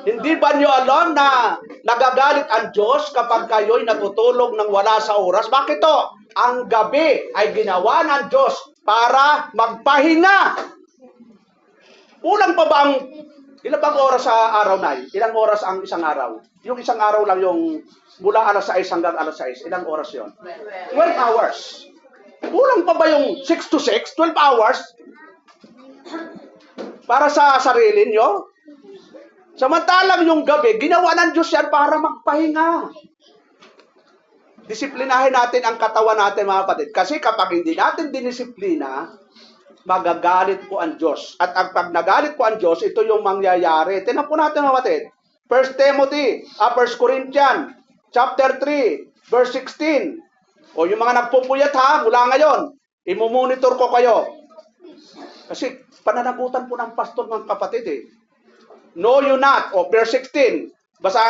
Hindi ba nyo alam na nagagalit ang Diyos kapag kayo'y natutulog ng wala sa oras? Bakit to? Ang gabi ay ginawa ng Diyos para magpahinga. Kulang pa ba ang ilang bang oras sa araw na? Ilang oras ang isang araw? Yung isang araw lang yung mula alas 6 hanggang alas 6. Ilang oras yon? 12 hours. Kulang pa ba yung 6 to 6? 12 hours? Para sa sarili nyo? Samantalang yung gabi, ginawa ng Diyos yan para magpahinga. Disiplinahin natin ang katawan natin, mga kapatid. Kasi kapag hindi natin dinisiplina, magagalit po ang Diyos. At pag nagalit po ang Diyos, ito yung mangyayari. Tingnan po natin, mga kapatid. 1 Timothy, 1 Corinthians, chapter 3, verse 16. O yung mga nagpupuyat ha, mula ngayon, imumonitor ko kayo. Kasi pananagutan po ng pastor, mga kapatid eh. Know you not, o verse 16, basta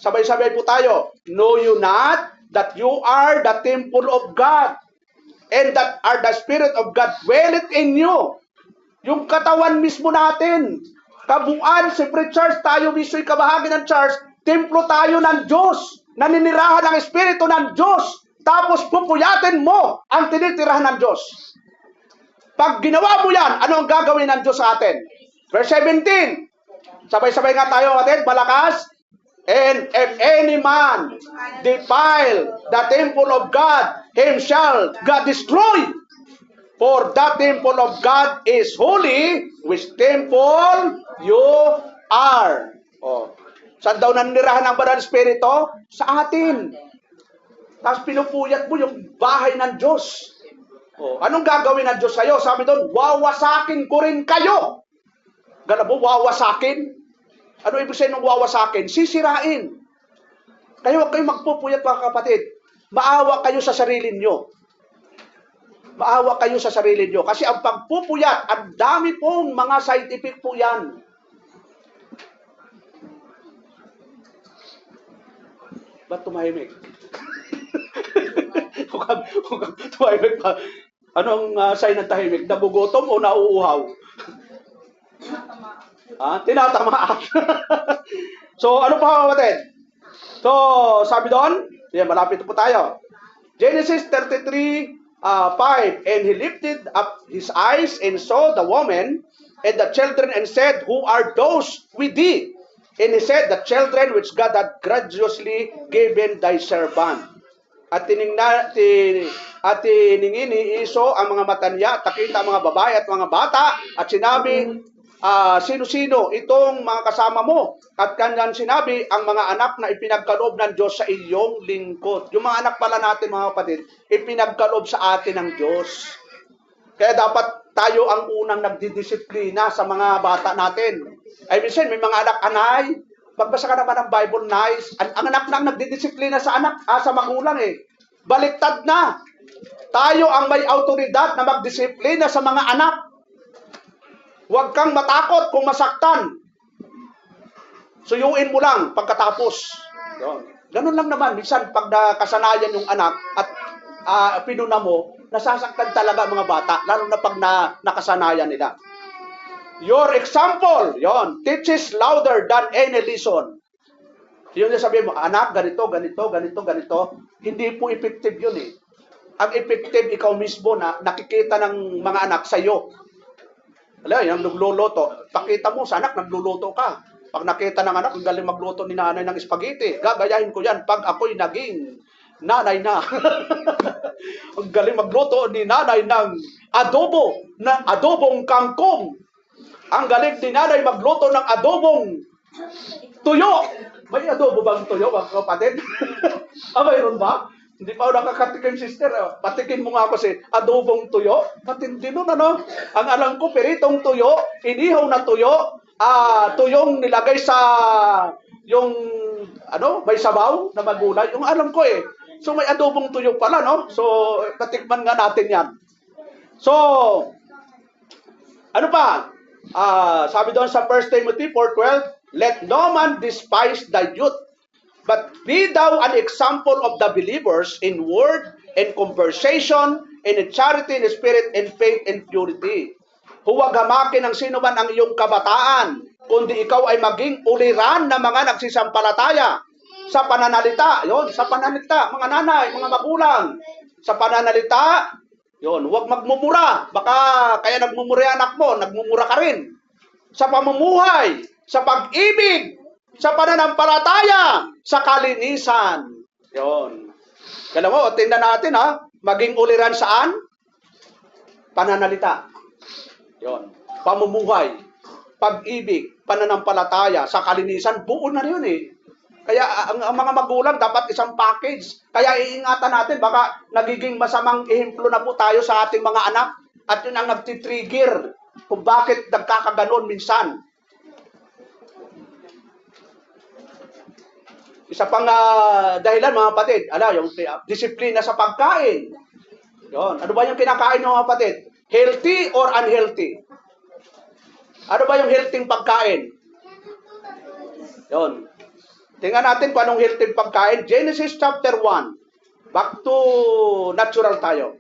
sabay-sabay po tayo. Know you not that you are the temple of God, and that are the Spirit of God dwelleth in you. Yung katawan mismo natin, kabuuan, si Church, tayo mismo'y kabahagi ng church, templo tayo ng Diyos, naninirahan ng Espiritu ng Diyos, tapos pupuyatin mo ang tinitirahan ng Diyos. Pag ginawa mo yan, ano ang gagawin ng Diyos sa atin? Verse 17, sabay-sabay nga tayo, atin, malakas. And if any man defile the temple of God, him shall God destroy. For the temple of God is holy, which temple you are. Oh. Saan daw nanirahan ng Banal Espiritu? Sa atin. Tapos pinupuyat mo yung bahay ng Diyos. Oh. Anong gagawin ng Diyos sa'yo? Sabi doon, wawasakin ko rin kayo. Gala mo, wawasakin? Ano ibig sabihin ng wawasakin? Sisirain. Kayo huwag kayong magpupuyat, mga kapatid. Maawa kayo sa sarili nyo. Maawa kayo sa sarili nyo. Kasi ang pagpupuyat, ang dami pong mga scientific po yan. Ba't tumahimik? Huwag tumahimik pa. Anong sign ng tahimik? Nagugutom o nauuhaw? Tinatamaan. So, ano pa kapatid? So, sabi doon, malapit po tayo. Genesis 33, 5, and he lifted up his eyes and saw the woman and the children and said, who are those with thee? And he said, the children which God had graciously given thy servant. At tiningin ni Iso ang mga mata niya, takita ang mga babae at mga bata, at sinabi, sino-sino itong mga kasama mo? At kanyang sinabi, ang mga anak na ipinagkaloob ng Diyos sa iyong lingkod. Yung mga anak pala natin, mga kapatid, ipinagkaloob sa atin ng Diyos. Kaya dapat tayo ang unang nagdidisiplina sa mga bata natin. Ay, minsan, may mga anak-anay, magbasa ka naman ng Bible, nice. Ang anak na nagdidisiplina sa sa magulang eh. Baliktad na. Tayo ang may autoridad na magdisiplina sa mga anak. Huwag kang matakot kung masaktan. Suyuin mo lang pagkatapos. Yun. Ganun lang naman. Minsan, pag nakasanayan yung anak at pinuna mo, nasasaktan talaga mga bata, lalo na pag nakasanayan nila. Your example, teaches louder than any lesson. Yun yung sabihin mo, anak, ganito, ganito, ganito, ganito. Hindi po effective yun eh. Ang effective, ikaw mismo na nakikita ng mga anak sa'yo. Alam, yung nagluluto, pakita mo sa anak, nagluluto ka. Pag nakita ng anak, ang galing magluto ni nanay ng spaghetti, gagayahin ko yan pag ako'y naging nanay na. Ang galing magluto ni nanay ng adobong kangkong. Ang galing ni nanay magluto ng adobong tuyo. May adobo bang tuyo, mga kapatid? Mayroon ba? Hindi pa ako nakakatikim, sister. Patikin mo nga ako si adobong tuyo. Matindi nun, ano? Ang alam ko, peritong tuyo, inihaw na tuyo, tuyong nilagay sa yung, may sabaw na magulay. Yung alam ko eh. So, may adobong tuyo pala, no? So, patikman nga natin yan. So, ano pa? Sabi doon sa 1 Timothy 4:12, let no man despise thy youth, but be thou an example of the believers in word and conversation, in charity, in spirit, in faith, and purity. Huwag hamakin ng sino man ang iyong kabataan, kundi ikaw ay maging uliran ng mga nagsisampalataya sa pananalita. Sa pananalita, mga nanay, mga magulang. Sa pananalita, huwag magmumura. Baka kaya nagmumura anak mo, nagmumura ka rin. Sa pamumuhay, sa pag-ibig, sa pananampalataya, sa kalinisan. Kaya mo, tingnan natin maging uliran saan? Pananalita. Pamumuhay, pag-ibig, pananampalataya, sa kalinisan, buo na yun eh. Kaya ang mga magulang dapat isang package. Kaya iingatan natin, baka nagiging masamang ehemplo na po tayo sa ating mga anak. At yun ang nagtitrigger kung bakit nagkakaganon minsan. Isa pang dahilan, mga kapatid, yung disiplina sa pagkain. Ano ba yung kinakain ng mga kapatid? Healthy or unhealthy? Ano ba yung healthy pagkain? Tingnan natin kung anong healthy pagkain. Genesis chapter 1. Back to natural tayo.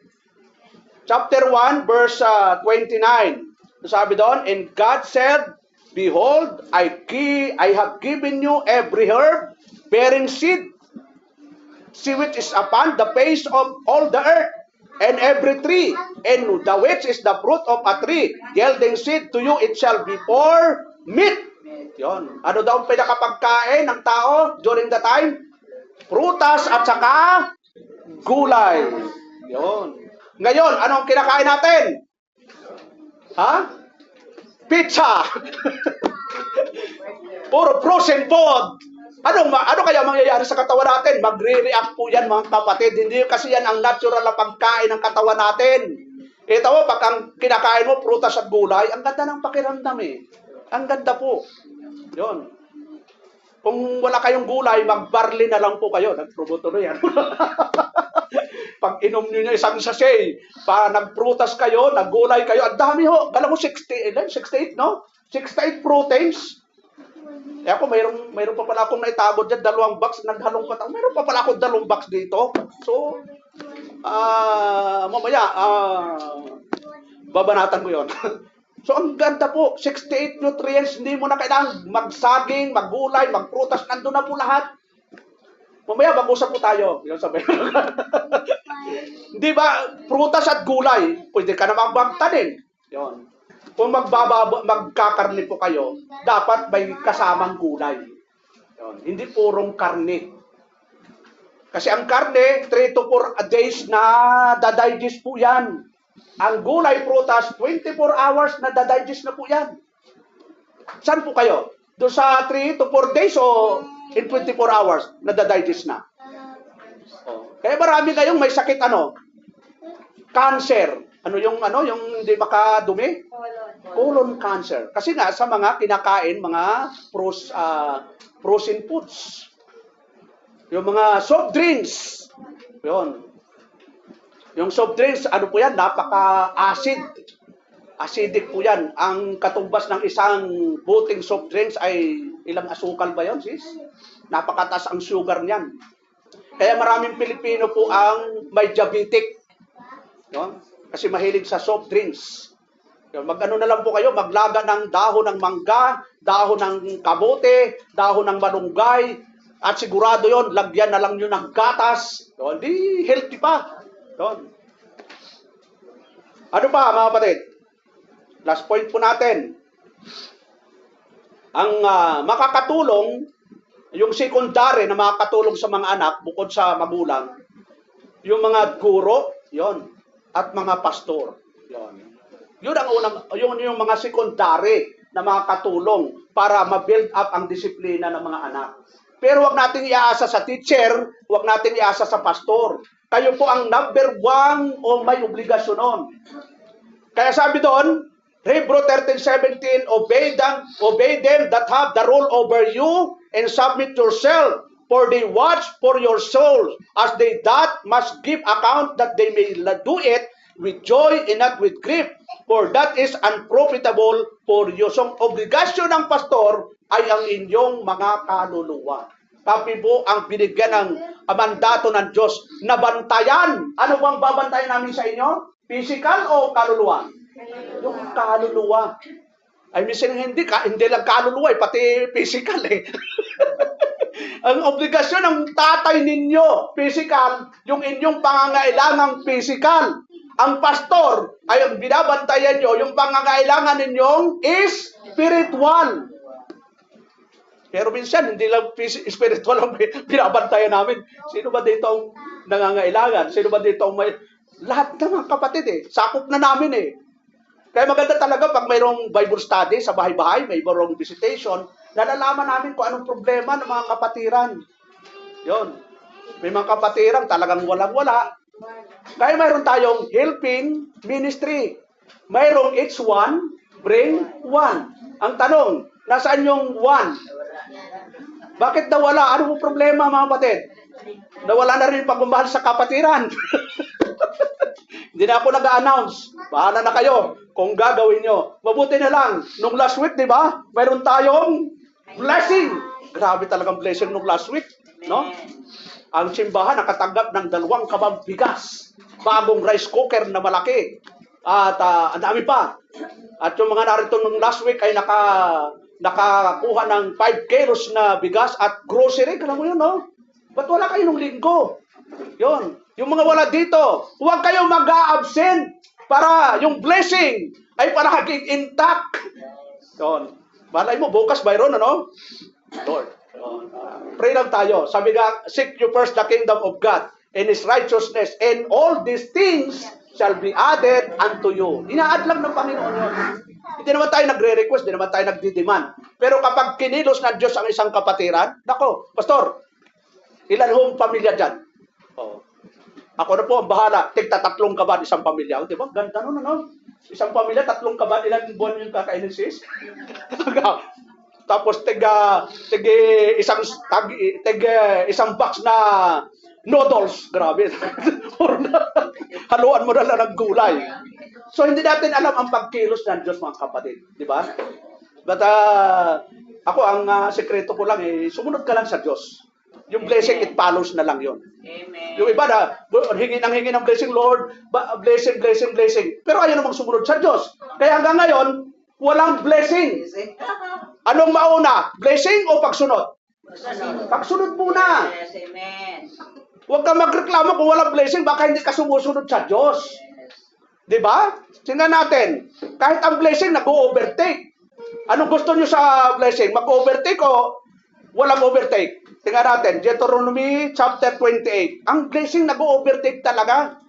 Chapter 1, verse 29. Sabi doon, and God said, behold, I have given you every herb bearing seed, which is upon the face of all the earth, and every tree, and the which is the fruit of a tree, yielding seed to you, it shall be for meat. Ano daw ang pinakapagkain ng tao during the time? Prutas at saka gulay. Ngayon, ano ang kinakain natin? Pizza. Puro frozen food. Ano kaya mangyayari sa katawan natin? Magre-react po yan, mga kapatid. Hindi kasi yan ang natural na pagkain ng katawan natin. Ito mo, pag ang kinakain mo, prutas at gulay, ang ganda ng pakiramdam eh. Ang ganda po. Kung wala kayong gulay, mag-barley na lang po kayo. Nagpromoto na yan. pag inom niyo isang sachet, pa nagprutas kayo, naggulay kayo, ang dami ho. Kala mo 68, no? 68 proteins. Eh ako, mayroon pa pala akong naitago dyan, 2 box, naghalong pa ako. Mayroon pa pala akong 2 box dito. So, mamaya, babanatan ko yon. So, ang ganda po, 68 nutrients, hindi mo na kailangan magsaging, maggulay, magprutas, nandun na po lahat. Mamaya, mag-usap po tayo. Yun sabi. Di ba, prutas at gulay, pwede ka na magbagtanin. Yun. Kung magkakarne po kayo, dapat may kasamang gulay. Yun. Hindi purong karne. Kasi ang karne, 3 to 4 days na dadigest po yan. Ang gulay, prutas, 24 hours na dadigest na po yan. Saan po kayo? Doon sa 3 to 4 days o in 24 hours na dadigest na? Kaya marami kayong may sakit cancer. Yung hindi makadumi? Colon cancer. Kasi nga sa mga kinakain, mga frozen foods. Yung mga soft drinks. Yun. Yung soft drinks, po yan? Napaka-acid. Acidic po yan. Ang katumbas ng isang buting soft drinks ay ilang asukal ba yun, sis? Napakataas ang sugar niyan. Kaya maraming Pilipino po ang may diabetic. Yun. Kasi mahilig sa soft drinks. Mag-ano na lang po kayo, maglaga ng dahon ng mangga, dahon ng kabote, dahon ng malunggay, at sigurado yon lagyan na lang nyo ng gatas. Yun, di healthy pa. Yun. Ano pa, mga kapatid? Last point po natin. Ang makakatulong, yung secondary na makakatulong sa mga anak, bukod sa magulang, yung mga guro, yon, at mga pastor. Yun ang unang, yung mga secondary na makakatulong para ma-build up ang disiplina ng mga anak. Pero wag natin iasa sa teacher, wag natin iasa sa pastor. Kayo po ang number 1 o may obligasyon nun. Kaya sabi doon, Hebrew 13:17, obey them that have the rule over you and submit yourself, for they watch for your souls, as they that must give account that they may do it with joy and not with grief, for that is unprofitable for you. So, obligasyon ng pastor ay ang inyong mga kaluluwa. Kami po ang binigyan ng mandato ng Diyos na bantayan. Ano bang babantayan namin sa inyo? Physical o kaluluwa? Yung kaluluwa. Ay, minsan hindi lang kaluluwa, pati physical Ang obligasyon ng tatay ninyo, physical, yung inyong pangangailangang physical. Ang pastor ay ang binabantayan nyo, yung pangangailangan ninyong is spiritual. Pero minsan, hindi lang spiritual ang binabantayan namin. Sino ba dito ang nangangailangan? Sino ba dito ang may... Lahat ng mga kapatid sakop na namin Kaya maganda talaga pag mayroong Bible study sa bahay-bahay, may mayroong visitation, nalalaman namin kung anong problema ng mga kapatiran. Yon. May mga kapatiran talagang walang-wala. Kaya mayroon tayong helping ministry. Mayroong each one, bring one. Ang tanong, nasaan yung one? Bakit nawala? Ano po problema, mga kapatid? Nawala na rin pagmamahal sa kapatiran. Hindi na ako nag-a-announce. Bahala na kayo kung gagawin nyo. Mabuti na lang. Nung last week, di ba? Mayroon tayong blessing. Grabe talagang blessing nung last week. No? Ang simbahan nakatanggap ng 2 kabang bigas. Bagong rice cooker na malaki. At ang dami pa. At yung mga narito nung last week ay nakakuha ng 5 kilos na bigas at grocery. Kala mo yun, no? Ba't wala kayo nung linggo? Yun. Yung mga wala dito, huwag kayong mag-a-absent para yung blessing ay palaging intact. Yun. Malay mo, bukas mayroon, ano? Lord. Pray lang tayo. Sabi nga, seek you first the kingdom of God and His righteousness, and all these things shall be added unto you. Ina-add lang ng Panginoon yun. Hindi naman tayo nagre-request, hindi naman tayo nagdi-demand. Pero kapag kinilos ng Diyos ang isang kapatiran, nako, pastor, ilan hong pamilya dyan? Oh. Ako na po ang bahala. Tigta 3 kaban isang pamilya. Di ba? Ganda nun, ano? Isang pamilya, 3 kaban. Ilang buwan yung kakainin, sis? Tapos isang box noodles, grabe. Haluan mo na lang ng gulay. So hindi natin alam ang pagkilos ng Diyos, mga kapatid, di ba? But ako ang sekreto ko lang sumunod ka lang sa Diyos. Yung blessing, it follows na lang yon. Amen. Yung iba na, hingi ng blessing, Lord, blessing, blessing, blessing. Pero ayaw namang sumunod sa Diyos. Kaya hanggang ngayon, walang blessing. Anong mauna? Blessing o pagsunod? Pagsunod muna. Yes, amen. Huwag ka magreklamo kung walang blessing, baka hindi ka sumusunod sa Diyos. Di ba? Tingnan natin, kahit ang blessing nag-overtake. Anong gusto nyo sa blessing? Mag-overtake o walang overtake? Tingnan natin, Deuteronomy chapter 28. Ang blessing nag-overtake talaga.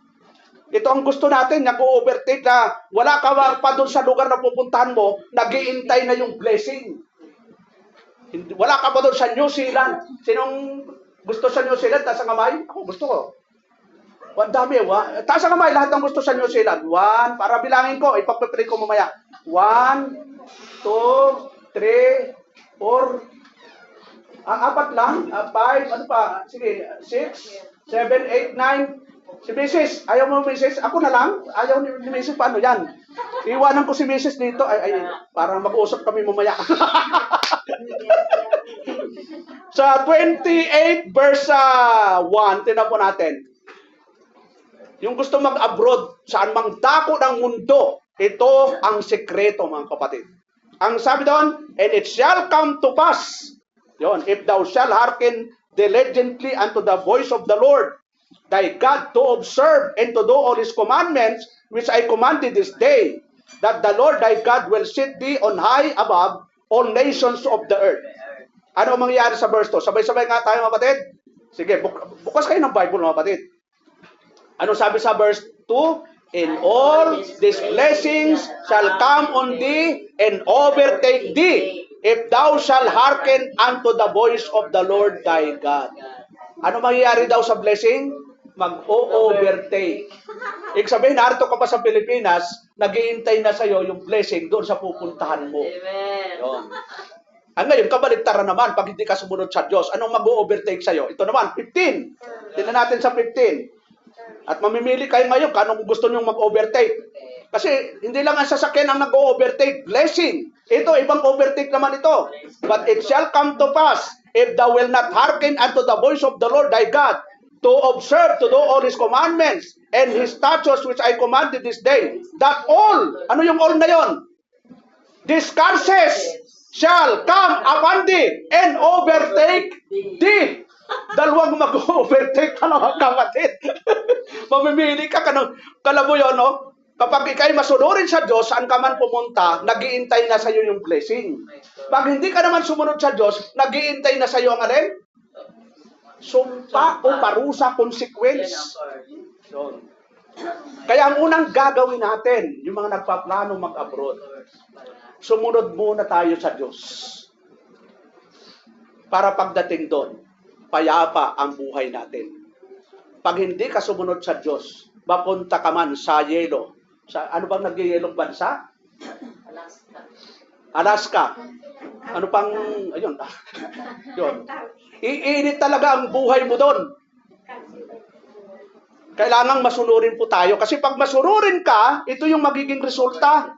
Ito ang gusto natin, nag-overtake na wala ka pa doon sa lugar na pupuntahan mo, nag-iintay na yung blessing. Wala ka pa doon sa New Zealand. Sinong gusto sa New Zealand? Taas ang kamay? Ako gusto ko. Ang dami. Taas ang kamay, lahat ng gusto sa New Zealand. 1, para bilangin ko, ipapapray ko mamaya. 1, 2, 3, 4, 4 lang, 5, ano pa? Sige, 6, 7, 8, 9. Si Mrs. Ayaw mo Mrs. Ako na lang. Ayaw ni Mrs. Paano yan? Iwanan ko si Mrs. dito. Ay, para mag-usap kami mamaya. Sa 28 verse 1, tinan po natin. Yung gusto mag-abroad, saan mang dako ng mundo, ito ang sekreto, mga kapatid. Ang sabi doon, and it shall come to pass, yon, if thou shall hearken diligently unto the voice of the Lord, thy God, to observe and to do all His commandments, which I commanded this day, that the Lord thy God will set thee on high above all nations of the earth. Ano ang mangyayari sa verse 2? Sabay-sabay nga tayo, mga kapatid. Sige, bukas kayo ng Bible, mga kapatid. Ano sabi sa verse 2? And all these blessings shall come on thee and overtake thee, if thou shall hearken unto the voice of the Lord thy God. Ano mangyayari daw sa blessing? Mag-o-overtake. Ibig sabihin, narito ka pa sa Pilipinas, nag-iintay na sa'yo yung blessing doon sa pupuntahan mo. Amen. Yun. Ngayon, kabaligtaran naman, pag hindi ka sumunod sa Diyos, anong mag-o-overtake sa'yo? Ito naman, 15. Tingnan natin sa 15. At mamimili kayo ngayon kung anong gusto nyong mag-overtake. Kasi hindi lang ang sasakyan ang nag-overtake, blessing. Ito, ibang overtake naman ito. But it shall come to pass, if thou will not hearken unto the voice of the Lord thy God, to observe, to do all His commandments, and His statutes which I commanded this day, that all, ano yung all na yon? These curses shall come upon thee, and overtake thee. Dalawang mag-overtake ka ng kapatid. Mamimili ka kalabo yun, no? Kapag ikay masunurin sa Diyos, saan ka man pumunta, nag-iintay na sa iyo yung blessing. Pag hindi ka naman sumunod sa Diyos, nag-iintay na sa iyo ang alin? Sumpa o parusa, consequence. Yun. Kaya ang unang gagawin natin, yung mga nagpaplano mag-abroad, sumunod muna tayo sa Diyos. Para pagdating doon, payapa ang buhay natin. Pag hindi ka sumunod sa Diyos, mapunta ka man sa yelo. Sa, ano bang nag-yelong bansa? Alaska. Ano pang, ayun. Yun. Iinit talaga ang buhay mo doon. Kailangang masunurin po tayo. Kasi pag masunurin ka, ito yung magiging resulta.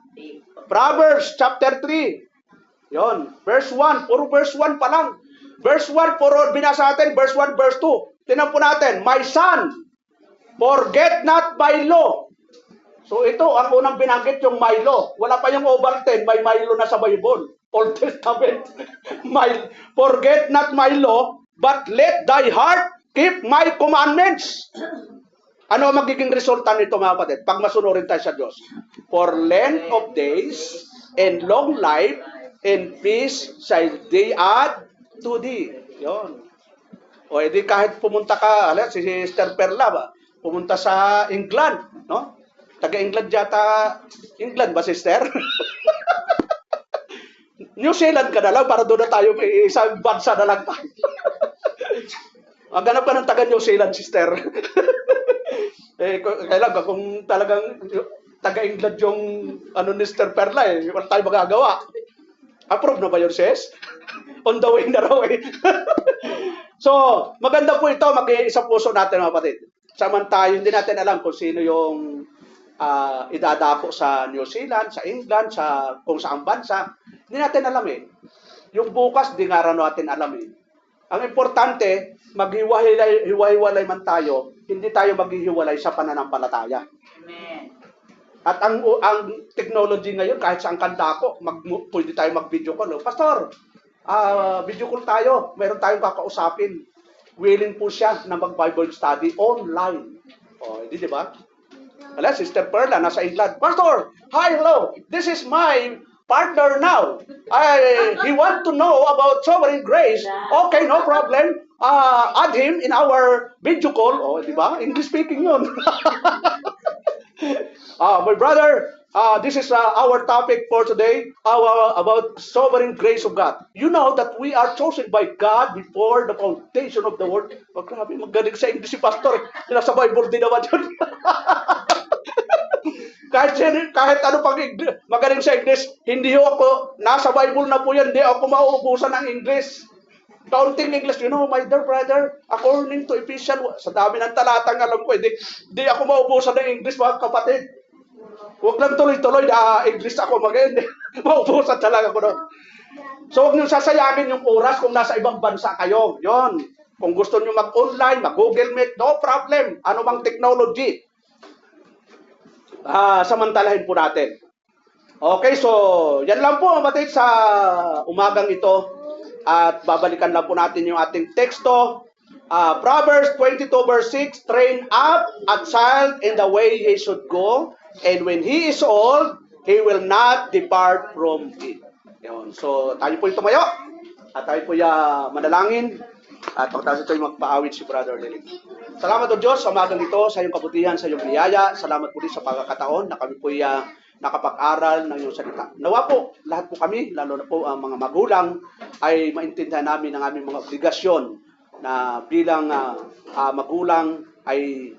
Proverbs chapter 3. Yun. Verse 1. Puro verse 1 pa lang. Verse 1, puro binasa natin. Verse 1, verse 2. Tingnan po natin. My son, forget not my law. So ito, ang unang binanggit yung my law. Wala pa yung Ovaltine, may Milo na sa Bible. Old Testament. Forget not my law, but let thy heart keep my commandments. Ano ang magiging resulta nito, mga kapatid? Pag masunurin tayo sa Diyos. For length of days and long life and peace shall they add to thee. Yun. O edi kahit pumunta ka, si Sister Perla ba? Pumunta sa England, no? Taga-England yata. England ba, Sister? New Zealand ka na lang para doon na tayo, isang bansa na lang tayo. Maghanap ka ng taga-New Zealand, Sister. Kailangan kung talagang taga-England yung ni Sister Perla, wala tayo magagawa. Approve na ba yun, sis? On the way na raw eh. So, maganda po ito, mag-iisang puso natin mga kapatid. Samantayo, hindi natin alam kung sino yung idadako sa New Zealand, sa England, sa kung saang bansa. Hindi natin alam eh. Yung bukas, di nga rin natin alam eh. Ang importante, maghiwa-hiwalay man tayo, hindi tayo maghihiwalay sa pananampalataya. Amen. At ang technology ngayon, kahit saan kandako, pwede tayo mag-video call. Pastor, video call tayo. Meron tayong kakausapin. Willing po siya na mag-Bible study online. O, hindi, di ba? Wala, Sister Perla, nasa England. Pastor, hi, hello. This is my partner now. He want to know about sovereign grace. Okay, no problem. Add him in our video call. O, di ba? English speaking yun. My brother, this is our topic for today, about sovereign grace of God. You know that we are chosen by God before the foundation of the world. Oh, grabe, magaling sa English si Pastor. Nasa Bible din naman yun. kahit ano pang magaling sa English, hindi ako, nasa Bible na po yan, hindi ako mauubusan ng English. Counting English, you know, my dear brother, according to Ephesians, sa dami ng talatang alam ko, hindi ako maubusan ng English, mga kapatid. Huwag lang tuloy-tuloy na English ako mag-end. Maubusan talaga ako doon. So, huwag niyo sasayangin yung oras kung nasa ibang bansa kayo. Yon. Kung gusto niyo mag-online, mag-Google Meet, no problem. Ano bang technology? Samantalahin po natin. Okay, so, yan lang po, kapatid, sa umagang ito. At babalikan lang po natin yung ating teksto. Proverbs 22 verse 6, train up a child in the way he should go, and when he is old, he will not depart from it. Yun. So, tayo po tumayo, at tayo po manalangin, at pagkatapos ito magpaawit si Brother Lily. Salamat o Diyos sa umagang ito, sa iyong kabutihan, sa iyong biyaya. Salamat po din sa pagkakataon na kami po nakapag-aral ng iyong salita. Nawa po, lahat po kami, lalo na po ang mga magulang, ay maintindihan namin ang aming mga obligasyon na bilang magulang ay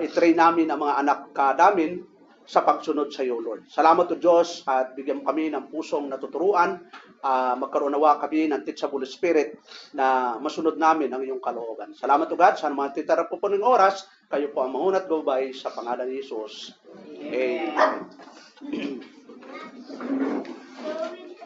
i-train namin ang mga anak namin sa pagsunod sa iyo, Lord. Salamat o Diyos at bigyan mo kami ng pusong natuturuan. Magkaroon nawa kami ng teachable spirit na masunod namin ang iyong kalooban. Salamat o God, sa mga titara po ng oras, kayo po ang mahunat gabay sa pangalan ni Jesus. Amen.